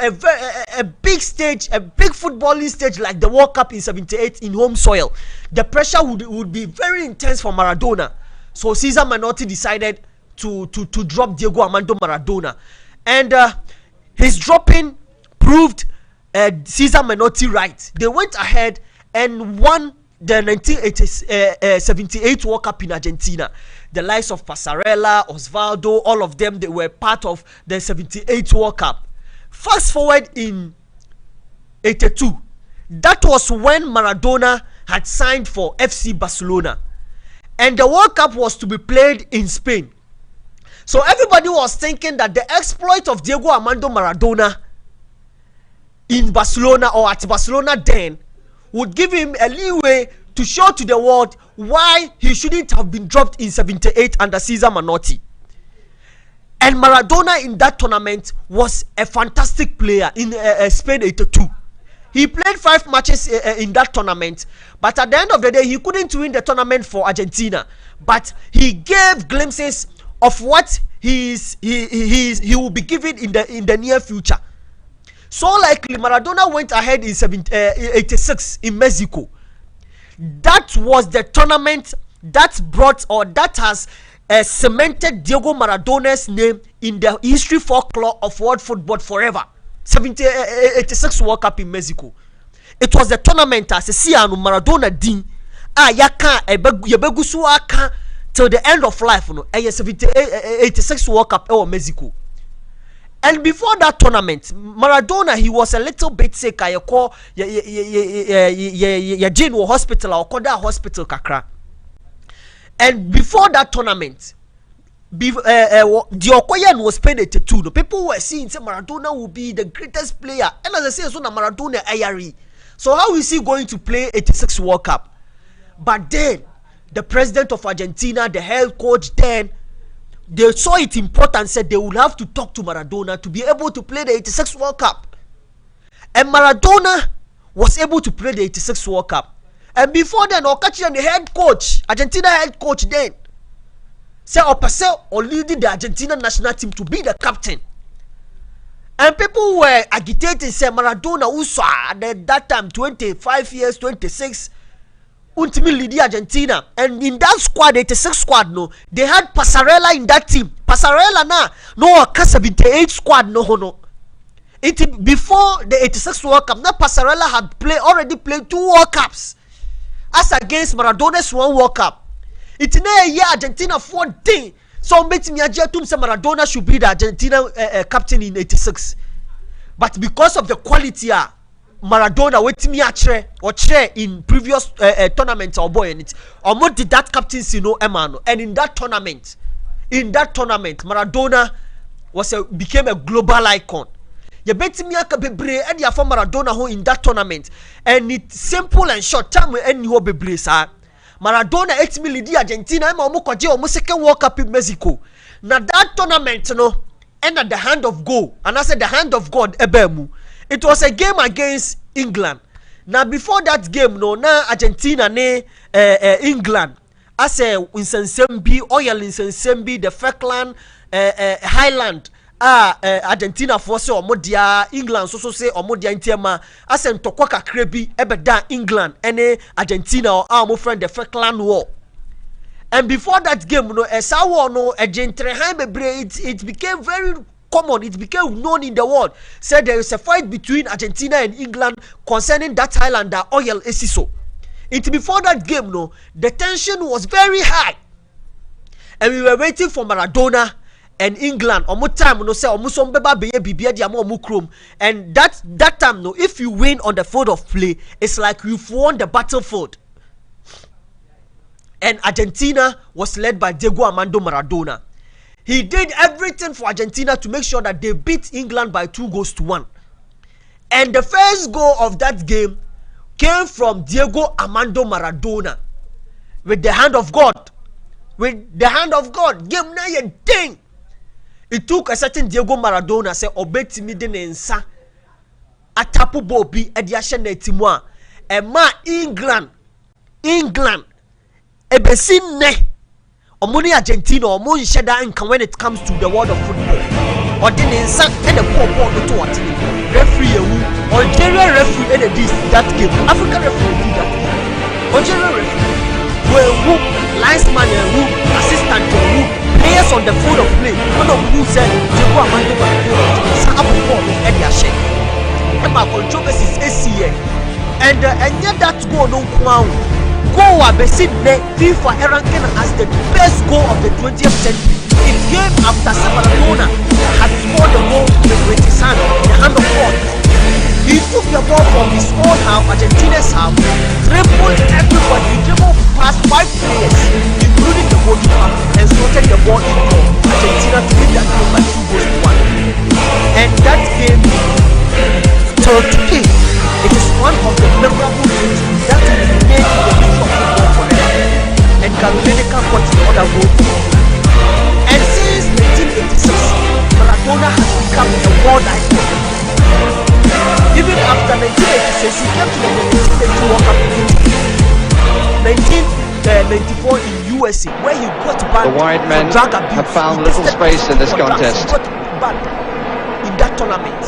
a big stage, a big footballing stage like the World Cup in 78 in home soil. The pressure would be very intense for Maradona. So Cesar Menotti decided to drop Diego Armando Maradona. And his dropping proved Cesar Menotti right. They went ahead and won the 1978 World Cup in Argentina. The likes of Passarella, Osvaldo, all of them, they were part of the 78 World Cup. Fast forward in 82, that was when Maradona had signed for FC Barcelona, and the World Cup was to be played in Spain. So everybody was thinking that the exploit of Diego Armando Maradona in Barcelona, or at Barcelona then, would give him a leeway to show to the world why he shouldn't have been dropped in 78 under Cesar Menotti. And Maradona in that tournament was a fantastic player in Spain 82. He played 5 matches in that tournament, but at the end of the day, he couldn't win the tournament for Argentina. But he gave glimpses of what he will be given in the near future. So likely, Maradona went ahead in 86 in Mexico. That was the tournament that brought, or that has cemented Diego Maradona's name in the history folklore of world football forever. 86 World Cup in Mexico. It was the tournament as a Siano Maradona din yaka yebegusu aka till the end of life, no 86 World Cup in Mexico. And before that tournament, Maradona, he was a little bit sick. I call ye Jane hospital or Koda hospital kakra. And before that tournament, the Okoyan was paid 82. The people were seeing say Maradona will be the greatest player. And as I say, so na Maradona ayari. So how is he going to play 86 World Cup? But then the president of Argentina, the head coach, then they saw it important, said they would have to talk to Maradona to be able to play the 86 World Cup. And Maradona was able to play the 86 World Cup. And before then, Okachi and the head coach, Argentina head coach then, said Opasel or leading the Argentina national team to be the captain. And people were agitating, saying Maradona also at that time, 25 years, 26, ultimately lead Argentina. And in that squad, 86 squad, no, they had Passarella in that team. Passarella na no 78 squad no. It before the 86 World Cup, now Passarella had already played 2 World Cups as against Maradona's 1 World Cup. It's na year Argentina 14. So meeting Yajatum say Maradona should be the Argentina captain in 86. But because of the quality Maradona with me or chair in previous tournaments or boy in it, or more did that captaincy Amando. And in that tournament, Maradona became a global icon. You bet me a bebre and ya for Maradona who in that tournament, and it's simple and short time and you bebre sir. Maradona 8 million Argentina and Mokoje second World Cup in Mexico. Now that tournament and at the hand of God, and I said the hand of God ebemu. It was a game against England. Now before that game now Argentina ne England as a Insensembi, oil Insensembi, the Falkland Highland Argentina force omodia England so say omodia intiama as en tokwa kakra bi ebeda England ene Argentina or our friend the Falkland War. And before that game esa war no ejentre bebre it became very common, it became known in the world. Said there is a fight between Argentina and England concerning that island that oil esiso. It before that game the tension was very high. And we were waiting for Maradona and England time say and that time if you win on the field of play, it's like you've won the battlefield. And Argentina was led by Diego Amando Maradona. He did everything for Argentina to make sure that they beat England by 2-1. And the first goal of that game came from Diego Amando Maradona with the hand of God. With the hand of God. Game na ye ding. It took a certain Diego Maradona say obeti mi de nensa atapu bobi ediashe na timwa e ma England ebesin ne omuni Argentina omu nsheda nka when it comes to the world of football or the nensa and the ball to what referee Algeria referee and this that game African referee did that Algeria referee who linesman who assistant who players on the field of play. One of who said Diego Amando Maradona sa abofo e dia she. E ma controversy is ACA. And yet that goal no kwa goal wa besi ne FIFA ranking as the best goal of the 20th century. It came after Maradona had scored the goal with his hand, the hand of God. He took the ball from his own half, Argentina's half, dribbled everybody, dribbled past 5 players, including the goalkeeper, and slotted the ball in goal. Argentina to win that game by 2-1. And that game, till today, it is one of the memorable games that will remain in the history of football forever. And Carolina got the other goal. And since 1986, world icon. Even after 1986, he came to the 1980 World Cup in 1994 in USA, where he got banned. The wide men have found little space in this contest. He got banned in that tournament.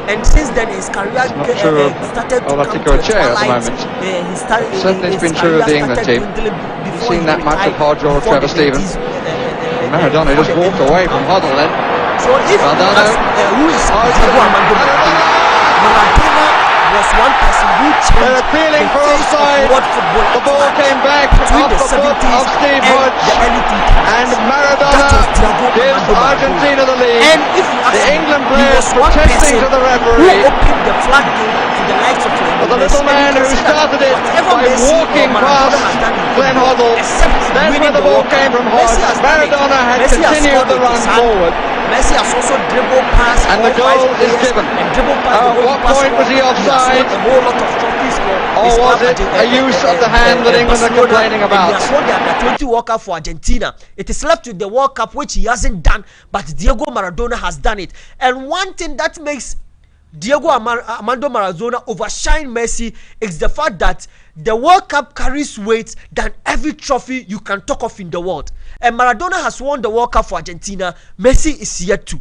And since then, his career started to come to a twilight. Certainly it's been true of the England team. You've seen that match of Hardjaw Trevor Stevens. Maradona just walked away from Huddle then. So if Maradona, who is Maradona was one person who changed they're appealing for offside. The ball came back between off the the foot 70s of Steve and Hodge, the early 2000s. and Maradona gives Argentina the lead. And if you ask the me, England he players was one protesting person to the who referee. opened the floodgate to the likes of But the little man who started it by walking past Glenn Hoddle, that's where the ball came from Hodge. Maradona had continued the run forward. Messi has also dribbled past, and the goal is given. At what point was he offside? A whole lot of trophies for or was it a use of the hand that England are complaining about? He has won the Under-20 World Cup for Argentina. It is left with the World Cup, which he hasn't done, but Diego Maradona has done it. And one thing that makes Amando Maradona overshine Messi is the fact that the World Cup carries weight than every trophy you can talk of in the world. And Maradona has won the World Cup for Argentina. Messi is yet to.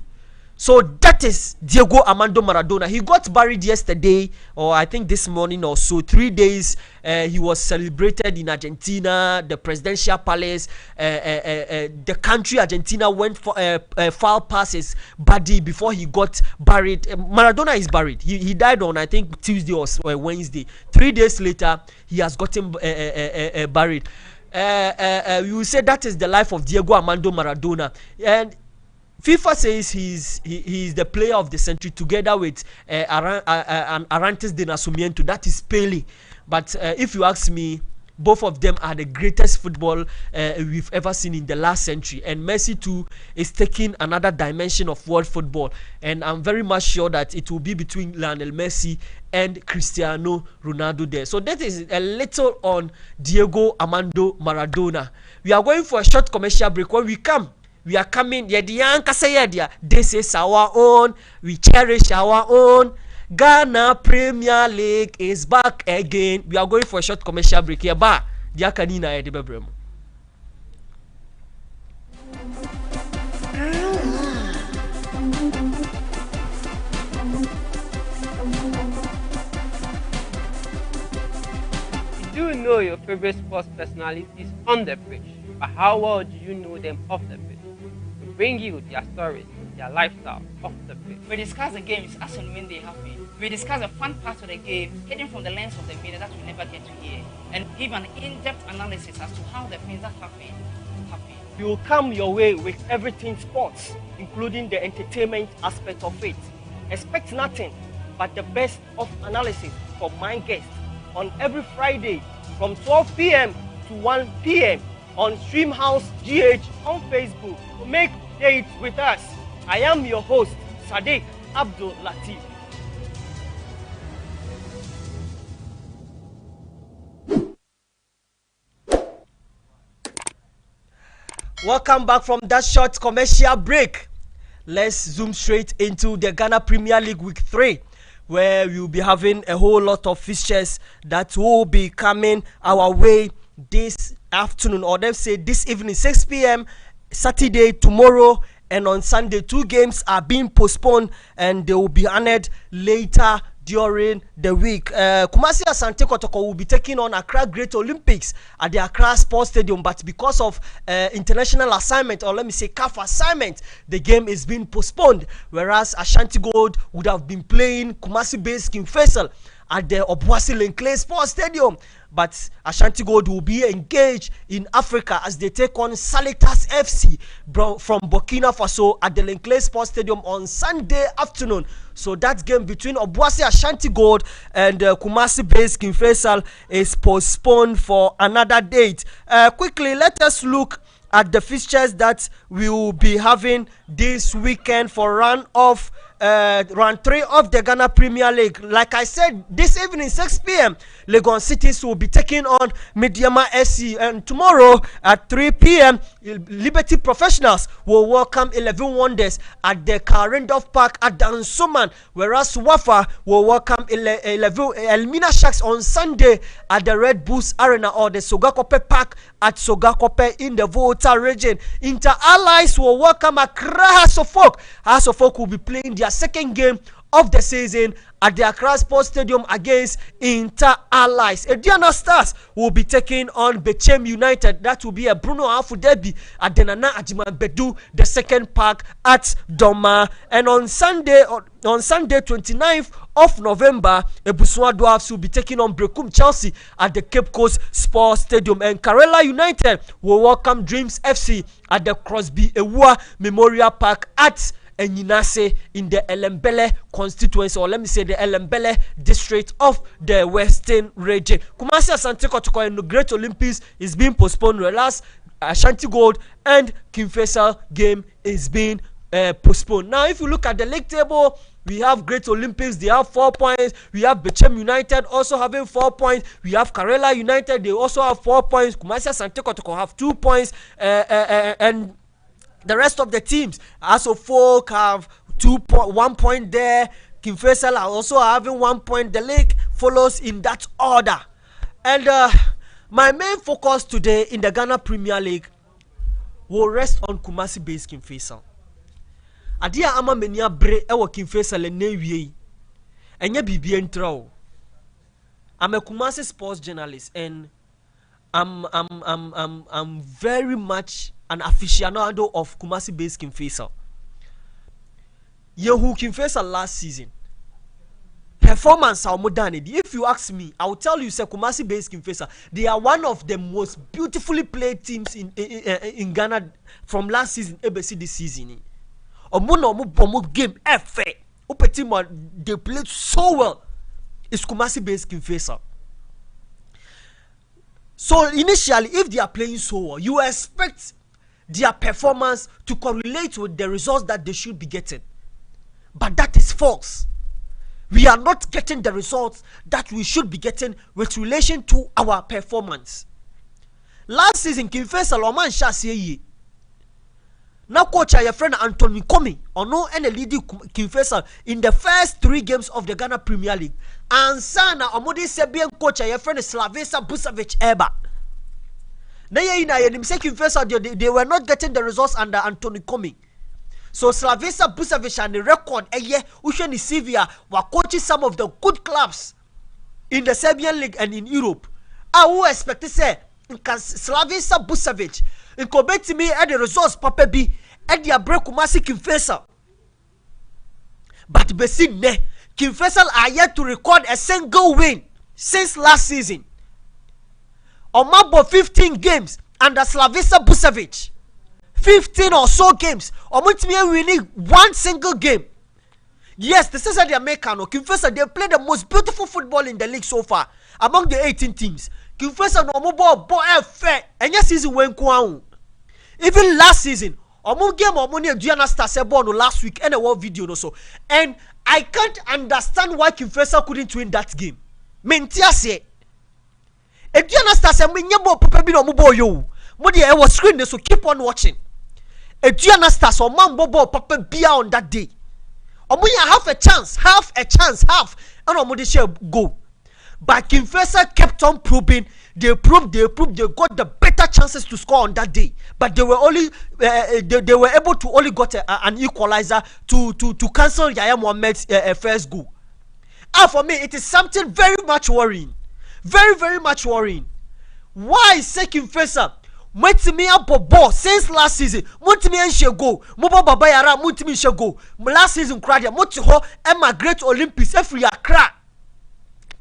So that is Diego Armando Maradona. He got buried yesterday, or I think this morning or so. 3 days he was celebrated in Argentina, the presidential palace. The country Argentina went for file past his body before he got buried. Maradona is buried. He died on, I think, Tuesday or Wednesday. 3 days later, he has gotten buried. You will say that is the life of Diego Armando Maradona. And FIFA says he's the player of the century together with Arantes de Nascimento. That is Pele. But if you ask me, both of them are the greatest football we've ever seen in the last century. And Messi too is taking another dimension of world football. And I'm very much sure that it will be between Lionel Messi and Cristiano Ronaldo there. So that is a little on Diego Armando Maradona. We are going for a short commercial break. When we come, we are coming. This is our own. We cherish our own. Ghana Premier League is back again. We are going for a short commercial break here. Ba, Diakanina Edibebrem. You do know your favorite sports personalities on the pitch, but how well do you know them off the pitch? We bring you their stories, their lifestyle off the pitch. We discuss the games as and when they happen. We discuss the fun parts of the game hidden from the lens of the media that we never get to hear, and give an in-depth analysis as to how the things that happen. We will come your way with everything sports, including the entertainment aspect of it. Expect nothing but the best of analysis from my guests on every Friday from 12 p.m. to 1 p.m. on STREAMHOUSE GH on Facebook. Make dates with us. I am your host, SADIK ABDUL LATEEF. Welcome back from that short commercial break. Let's zoom straight into the Ghana Premier League Week 3, where we'll be having a whole lot of fixtures that will be coming our way this afternoon, or let's say this evening, 6 p.m. Saturday, tomorrow, and on Sunday. 2 games are being postponed and they will be honored later during the week. Kumasi Asante Kotoko will be taking on Accra Great Olympics at the Accra Sports Stadium, but because of international assignment, or let me say CAF assignment, the game is being postponed. Whereas Ashanti Gold would have been playing Kumasi-based King Faisal at the Obuasi Lenclay Sports Stadium. But Ashanti Gold will be engaged in Africa as they take on Salitas FC from Burkina Faso at the Lenclay Sports Stadium on Sunday afternoon. So that game between Obuasi Ashanti Gold and Kumasi-based King Faisal is postponed for another date. Quickly, let us look at the fixtures that we will be having this weekend for run-off round 3 of the Ghana Premier League. Like I said, this evening 6 p.m. Legon Cities will be taking on Mediama SC, and tomorrow at 3 p.m. Liberty Professionals will welcome 11 Wonders at the Karendorf Park at Dansoman, whereas Wafa will welcome Elmina Sharks on Sunday at the Red Bulls Arena or the Sogakope Park at Sogakope in the Volta region. Inter Allies will welcome Accra House of Folk. House of Folk will be playing their second game of the season at the Accra Sports Stadium against Inter Allies. Ediana Stars will be taking on Bechem United. That will be a Bruno Afu derby at the Nana Ajiman Bedu, the second park at Doma. And on Sunday 29th of November, Ebusua Dwarfs will be taking on Brekum Chelsea at the Cape Coast Sports Stadium. And Karela United will welcome Dreams FC at the Crosby Ewua Memorial Park at Enyinase in the Elembele constituency, or let me say the Elembele district of the Western region. Kumasi Asante Kotoko in the Great Olympics is being postponed, whereas Ashanti Gold and King Faisal game is being postponed. Now, if you look at the league table, we have Great Olympics, they have 4 points. We have Bechem United also having 4 points. We have Karela United, they also have 4 points. Kumasi Asante Kotoko have 2 points, and the rest of the teams, also Folk have 1 point there. King Faisal are also having 1 point. The league follows in that order. And my main focus today in the Ghana Premier League will rest on Kumasi-based King Faisal. Adia ama menia bre ewo King Faisal enewie. Enye bibi entra. I'm a Kumasi sports journalist, and I'm very much an aficionado of Kumasi-based King Faisal. Yehu King Faisal last season, performance are modern. If you ask me, I will tell you, say Kumasi-based King Faisal, they are one of the most beautifully played teams in Ghana from last season, ABC this season. Omu game FA, they played so well. It's Kumasi-based King Faisal. So initially, if they are playing so well, you expect their performance to correlate with the results that they should be getting. But that is false. We are not getting the results that we should be getting with relation to our performance. Last season, King Faisal Oman Shasiye. Now coach your friend Anthony Komi or no any leading King Faisal in the first 3 games of the Ghana Premier League. And Sana Omodi Serbian coach your friend Slavisa Busavic Eba. King Faisal, they were not getting the results under Anthony Komi. So Slavisa Busavic and the record Usheni Sevilla were coaching some of the good clubs in the Serbian League and in Europe. I will expect to say Slavisa Busavic in Kobeti me at the results Papa B at the break Kumasi King Faisal. But Besin ne King Faisal are yet to record a single win since last season. On map 15 games under Slavisa Busavic. 15 or so games. Omutimie winning 1 single game. Yes, this is the American. King Faisal, they played the most beautiful football in the league so far among the 18 teams. King Faisal no more ball fair. And yes, season went down. Even last season, omu game omoni Diana Star Sebon last week and a war video no so. And I can't understand why King Faisal couldn't win that game. Mentia say. Diana Star Sebon nyabo papa bi no mo ball yo. Mo dey e was screen so keep on watching. Diana Star so man ball papa bia on that day. Omo ya half a chance, and omo dey share goal. But King Faisal kept on probing. They proved they got the better chances to score on that day. But they were only they were able to only got an equalizer to cancel Yaya Mohammed's first goal. For me, it is something very much worrying. Very, very much worrying. Why is King Faisal Mwetimi ball since last season? Mwetimi enche go. Mobo baba yara mwetimi enche go. Last season crowd ya mwetiho Emma Great Olympics every Accra.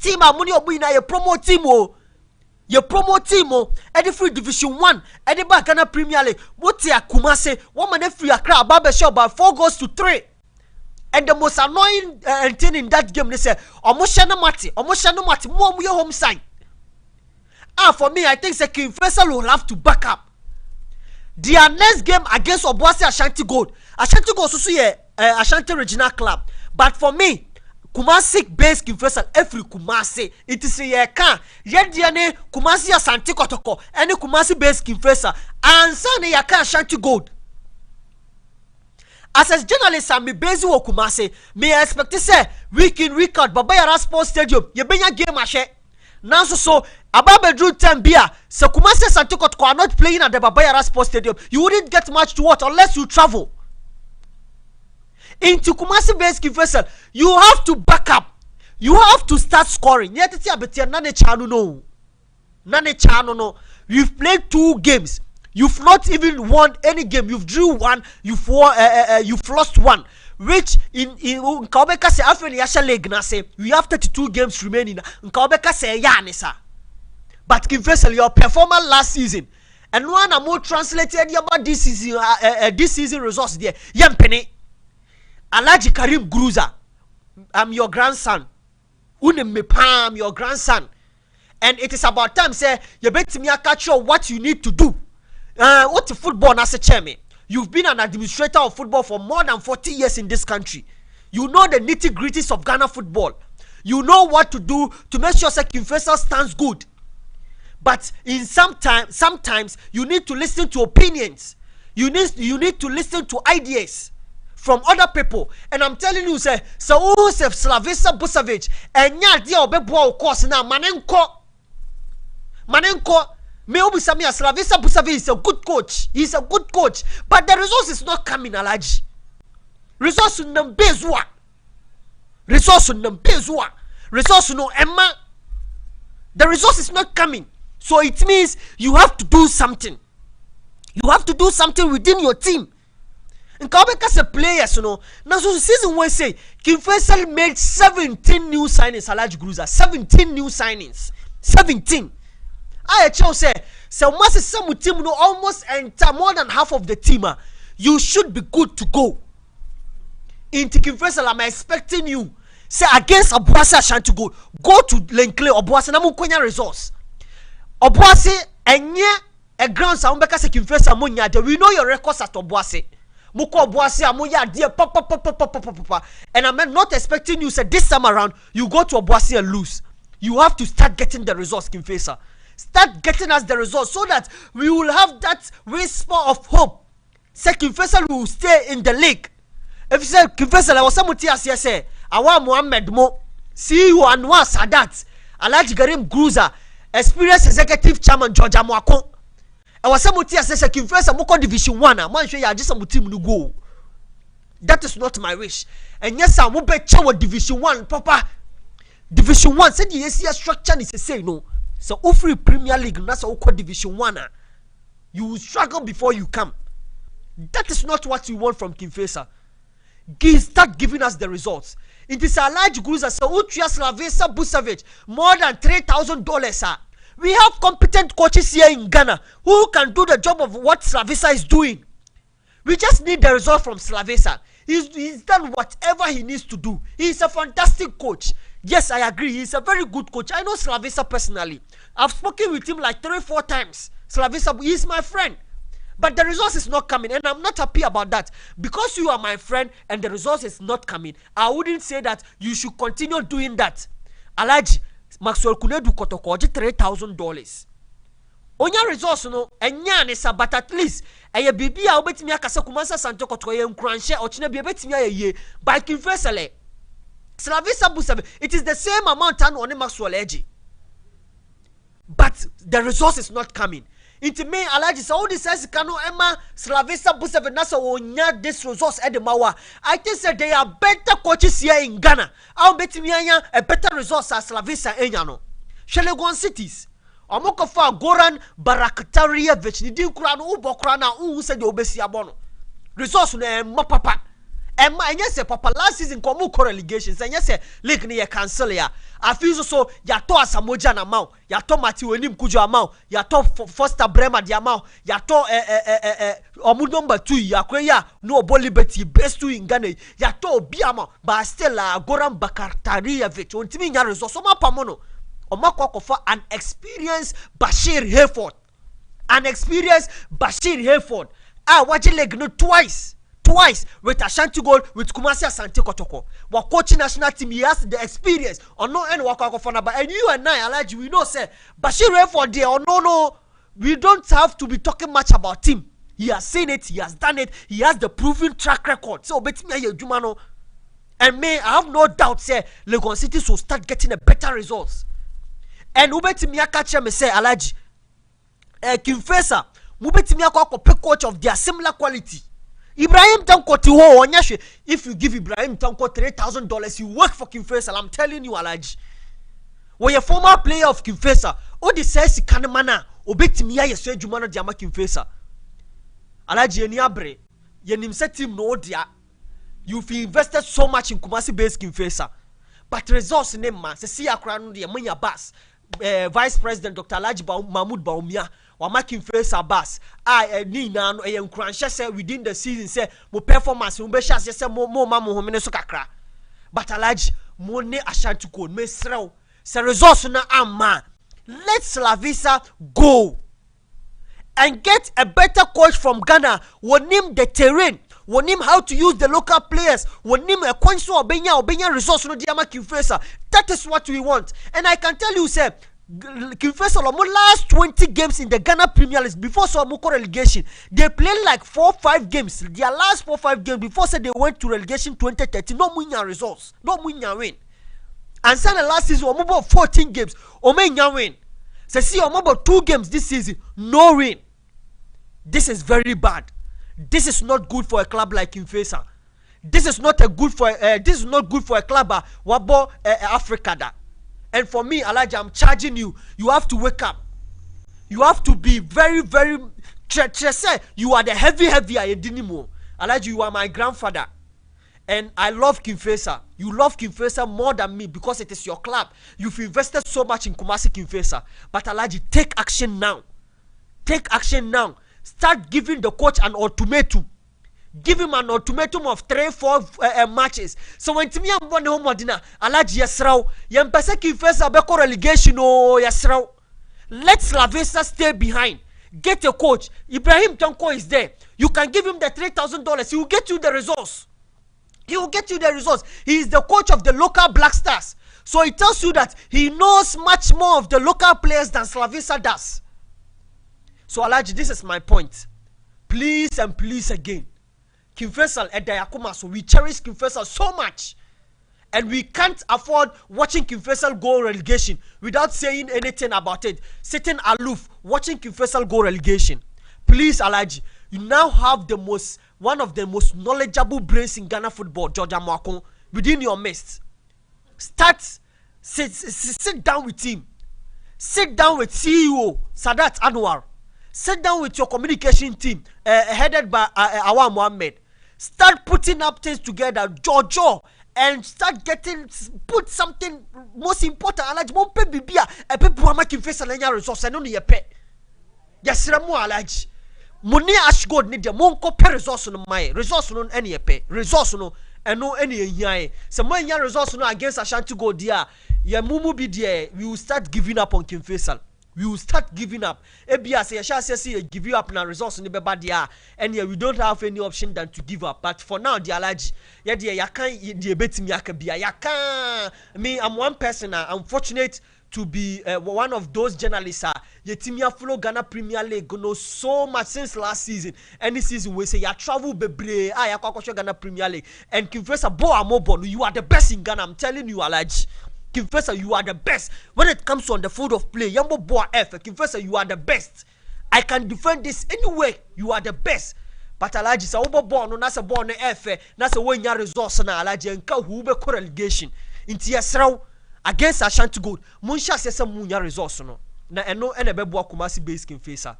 Team amuni obu ina ye promo team o. Ye promo team o. Edi free division 1. Edi ba Ghana Premier League. Woti ya Kumase. Woman free Accra about show by 4-3. And the most annoying thing in that game, they say, Omoshano Mati, more your home side. For me, I think King Faisal will have to back up. Their next game against Obuasi Ashanti Gold. Ashanti Gold also Ashanti Regional Club. But for me, Kumasi based Kimfesal every Kumasi. It is a can. Yet Diane Kumasi Asante Kotoko. Any Kumasi based Kimfesal. And Sunny Yaka Shanti Gold. As a journalist, I'm busy with Kumasi. Me expect to say week in week out. Babayara Sports Stadium. You bring a game ashe. Now so ABDUL Tembia. So Kumasi Asante Kotoko are not playing at the Babayara Sports Stadium. You wouldn't get much to watch unless you travel. Into Kumasi based Kimfesal, you have to back up. You have to start scoring. Yet it's a nane chanu no. Nane chanu no. You've played 2 games. You've not even won any game. You've drew 1. You've lost 1. Which in Nkawbeka se afeni yasha leg na se we have 32 games remaining. Nkawbeka se ya nisa. But Kimfesal, your performance last season and one more translated about this season results there. Yampene. Alaji Karim Gruza, I'm your grandson. Unem me pam, your grandson. And it is about time, say, you bet me a catch what you need to do. What the football as a chairman? You've been an administrator of football for more than 40 years in this country. You know the nitty-gritties of Ghana football. You know what to do to make sure that Kimfesal stands good. But in sometimes you need to listen to opinions. You need to listen to ideas from other people. And I'm telling you, say, so Slavisa Busavic and dia obebo course now manenko me obisamia Slavisa Busavic is a good coach. He's a good coach, but the resource is not coming, Alaji. Resource no bezwa. Resource no Emma. The resource is not coming. So it means you have to do something. You have to do something within your team. And Kabeka a players, you know. Now, so season one say Kimfesal made 17 new signings. Alaji Gruza, 17 new signings. 17. I say, so much some team no almost enter more than half of the team. You should be good to go. Into Kimfesal, I'm expecting you. Say against Obuasi Ashanti Gold. Go to Lenkle Obuasi namu kwenya resource. Obuasi enye a ground sa umbeka se Kimfesal munya de. We know your records at Obuasi. Muko Obuasi amuya dear papa. And I'm not expecting you say this time around you go to Obuasi and lose. You have to start getting the results, Kimfesal. Start getting us the results so that we will have that whisper of hope. Say Kimfesal will stay in the league. If you say Kimfesal, I was somebody as you say, Awa Muhammad Mo, see you Anwar Sadat, Alaji Karim Gruza, experienced executive chairman George Amwako. I was somebody as say Kimfesal Moko Division 1. I'm sure you just some team to go. That is not my wish. And yes, I will bet you Division 1, Papa. Division 1 said the ACS structure is a say no. So free Premier League, that's all called Division 1. You will struggle before you come. That is not what we want from Kimfesal. Start giving us the results. It is a large Gruza, so Utria Slavisa Busavic, more than $3,000. We have competent coaches here in Ghana who can do the job of what Slavisa is doing. We just need the result from Slavisa. He's done whatever he needs to do. He's a fantastic coach. Yes, I agree. He's a very good coach. I know Slavisa personally. I've spoken with him like 3-4 times. Slavisa, he's my friend. But the results is not coming. And I'm not happy about that. Because you are my friend and the results is not coming, I wouldn't say that you should continue doing that. Alaji, Maxwell Kunedu Kotokoji $3,000. Onya results no, enya nesa, but at least eye bibi a obetimi akasa Kumasa Santo Kotokoye nkranhye ochine bi obetimi ayeye by Kimfesal. Slavisa Busabe, it is the same amount on the Maxwell Edgy. But the resource is not coming. Into me, Alaji, so all this says Kano Emma Slavisa Busabe Nasa onya this resource at the Mawa. I think that they are better coaches here in Ghana. I'll bet me a better resource as Slavisa Enyano. Shelegon cities. Omokofa Goran Barakataria Vechnidi Kurano Ubokrana who said the Obesi Abono. Resource no papa. And yes, papa last season komu correlations and yes, league near cancel ya. I feel so yato Samoja na mau, yato Mati Wenim Kujo amau, yato Foster Bremer di amau, yato omu number 2 yakweya no ball liberty best 2 in Ghana, yato biama, but still Goran Bakartaria Vech, untimi nya resource oma pamono. Omako for an experienced Bashir Hayford. An experienced Bashir Hayford. Watch leg no twice. twice with Ashanti Gold, with Kumasi Asante Kotoko. While coaching national team, he has the experience. Or no, and and you and I, Alaji, we know, say, Bashir for there, or no, we don't have to be talking much about him. He has seen it, he has done it, he has the proven track record. So, bet me, Jumano. And may I have no doubt, say, Legon City will start getting a better results. And ubeti me catch me say, Alaji, Kimfesa, ubeti me a coach of their similar quality. Ibrahim Tanko Tiho Onyashe. If you give Ibrahim Tanko $3,000, you work for Kimfesa. I'm telling you, Alaji. When a former player of Kimfesa, all the says he can't mana, ubeti me ya say Jumano Diama Kimfesa. Alaji eni abre, yenim set team no dia. You've invested so much in Kumasi based Kimfesa, but results in man. Se see akra no dia manya bas. Vice President Dr. Alhaji Mahmoud Baumia wa making face abas ni na no nkranhye say within the season say mo performance mo be sha say mo mamu ho mene so kakra, but Alhaji mo ne Ashanti Gold me srew se results na amma. Let Slavisa go and get a better coach from Ghana. Wonim the terrain, wonim how to use the local players, wonim a kwanso obenya resource no diama Kimfesa. That is what we want. And I can tell you, sir, Kimfesa last 20 games in the Ghana Premier League before Moko relegation, they played like 4-5 games. Their last 4-5 games before they went to relegation 2013. No munya results, no munya win. And then the last season, about 14 games, omenya win. So see, about 2 games this season, no win. This is very bad. This is not good for a club like Kimfesa. This is not good for a club wabo Africa da. And for me, Elijah, I'm charging you. You have to wake up. You have to be very, very. You are the heavy Edinimo. Elijah, you are my grandfather, and I love Kimfesa. You love Kimfesa more than me because it is your club. You've invested so much in Kumasi Kimfesa. But Elijah, take action now. Take action now. Start giving the coach an ultimatum. Give him an ultimatum of 3-4 matches. So when Timmy am born home dinner, Alaji yesrao, yempese Kimfesa beko relegation oh yesrao. Let Slavisa stay behind. Get a coach. Ibrahim Tanko is there. You can give him the $3,000. He will get you the results. He will get you the results. He is the coach of the local Black Stars. So it tells you that he knows much more of the local players than Slavisa does. So Alaji, this is my point. Please and please again. Kimfesa Edayakuma, so we cherish Kimfesa so much, and we can't afford watching Kimfesa go relegation without saying anything about it. Sitting aloof, watching Kimfesa go relegation. Please, Alaji, you now have one of the most knowledgeable brains in Ghana football, George Amoakon, within your midst. Sit down with him. Sit down with CEO Sadat Anwar. Sit down with your communication team, headed by Awam Mohammed. Start putting up things together, Jojo, and start put something most important. Alaji, mon pe bibia, e pe buama Kimfesa na nya resource, no ni ye pe. Yasira mu Alaji. Moni ashgod ni de mon ko pe resource no mai. Resource no eni ye pe. Resource no eno eni ye hian. Se mo nya resource no against Ashanti Gold dia, ye mumu bi there, we will start giving up on Kimfesa. We will start giving up. Ebia say you give you up now results in the beba, and yeah, we don't have any option than to give up. But for now, the Alaji, yeah, you can't the bet me yakabia. You can't. Me, I'm one person. I'm fortunate to be one of those journalists. Yetimia follow Ghana Premier League know so much since last season. Any season we say ya travel bebre. Ya kwakosho Ghana Premier League and Kimfesa bo amobo. You are the best in Ghana. I'm telling you, Alaji. Kimfesa, you are the best. When it comes on the field of play, Yambo Boa F, Kimfesa, you are the best. I can defend this anyway. You are the best. But Alaji, sa ubo born, no nasa born F, nasa when ya resource na Alaji, and ka hube relegation. Inti yasraw against Ashanti Gold. Munsha sesa munya resource no. Na eno bebo Kumasi base Kimfesa.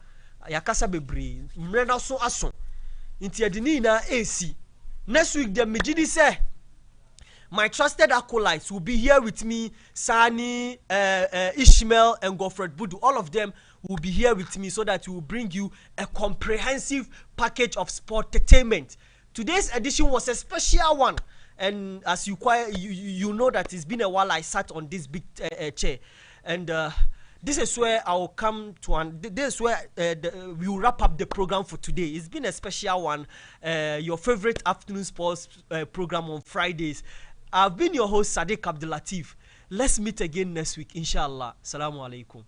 Yakasa bebre. Mrena so aso. Inti yadini na AC. Next week, the Mijidi say, my trusted acolytes will be here with me. Sani, Ishmael, and Godfred Budu. All of them will be here with me so that we will bring you a comprehensive package of sport entertainment. Today's edition was a special one. And as you know that it's been a while I sat on this big chair. And This is where I'll come to, and this is where we will wrap up the program for today. It's been a special one, your favorite afternoon sports program on Fridays. I've been your host, SADIK ABDUL. Let's meet again next week, inshallah. Assalamu alaikum.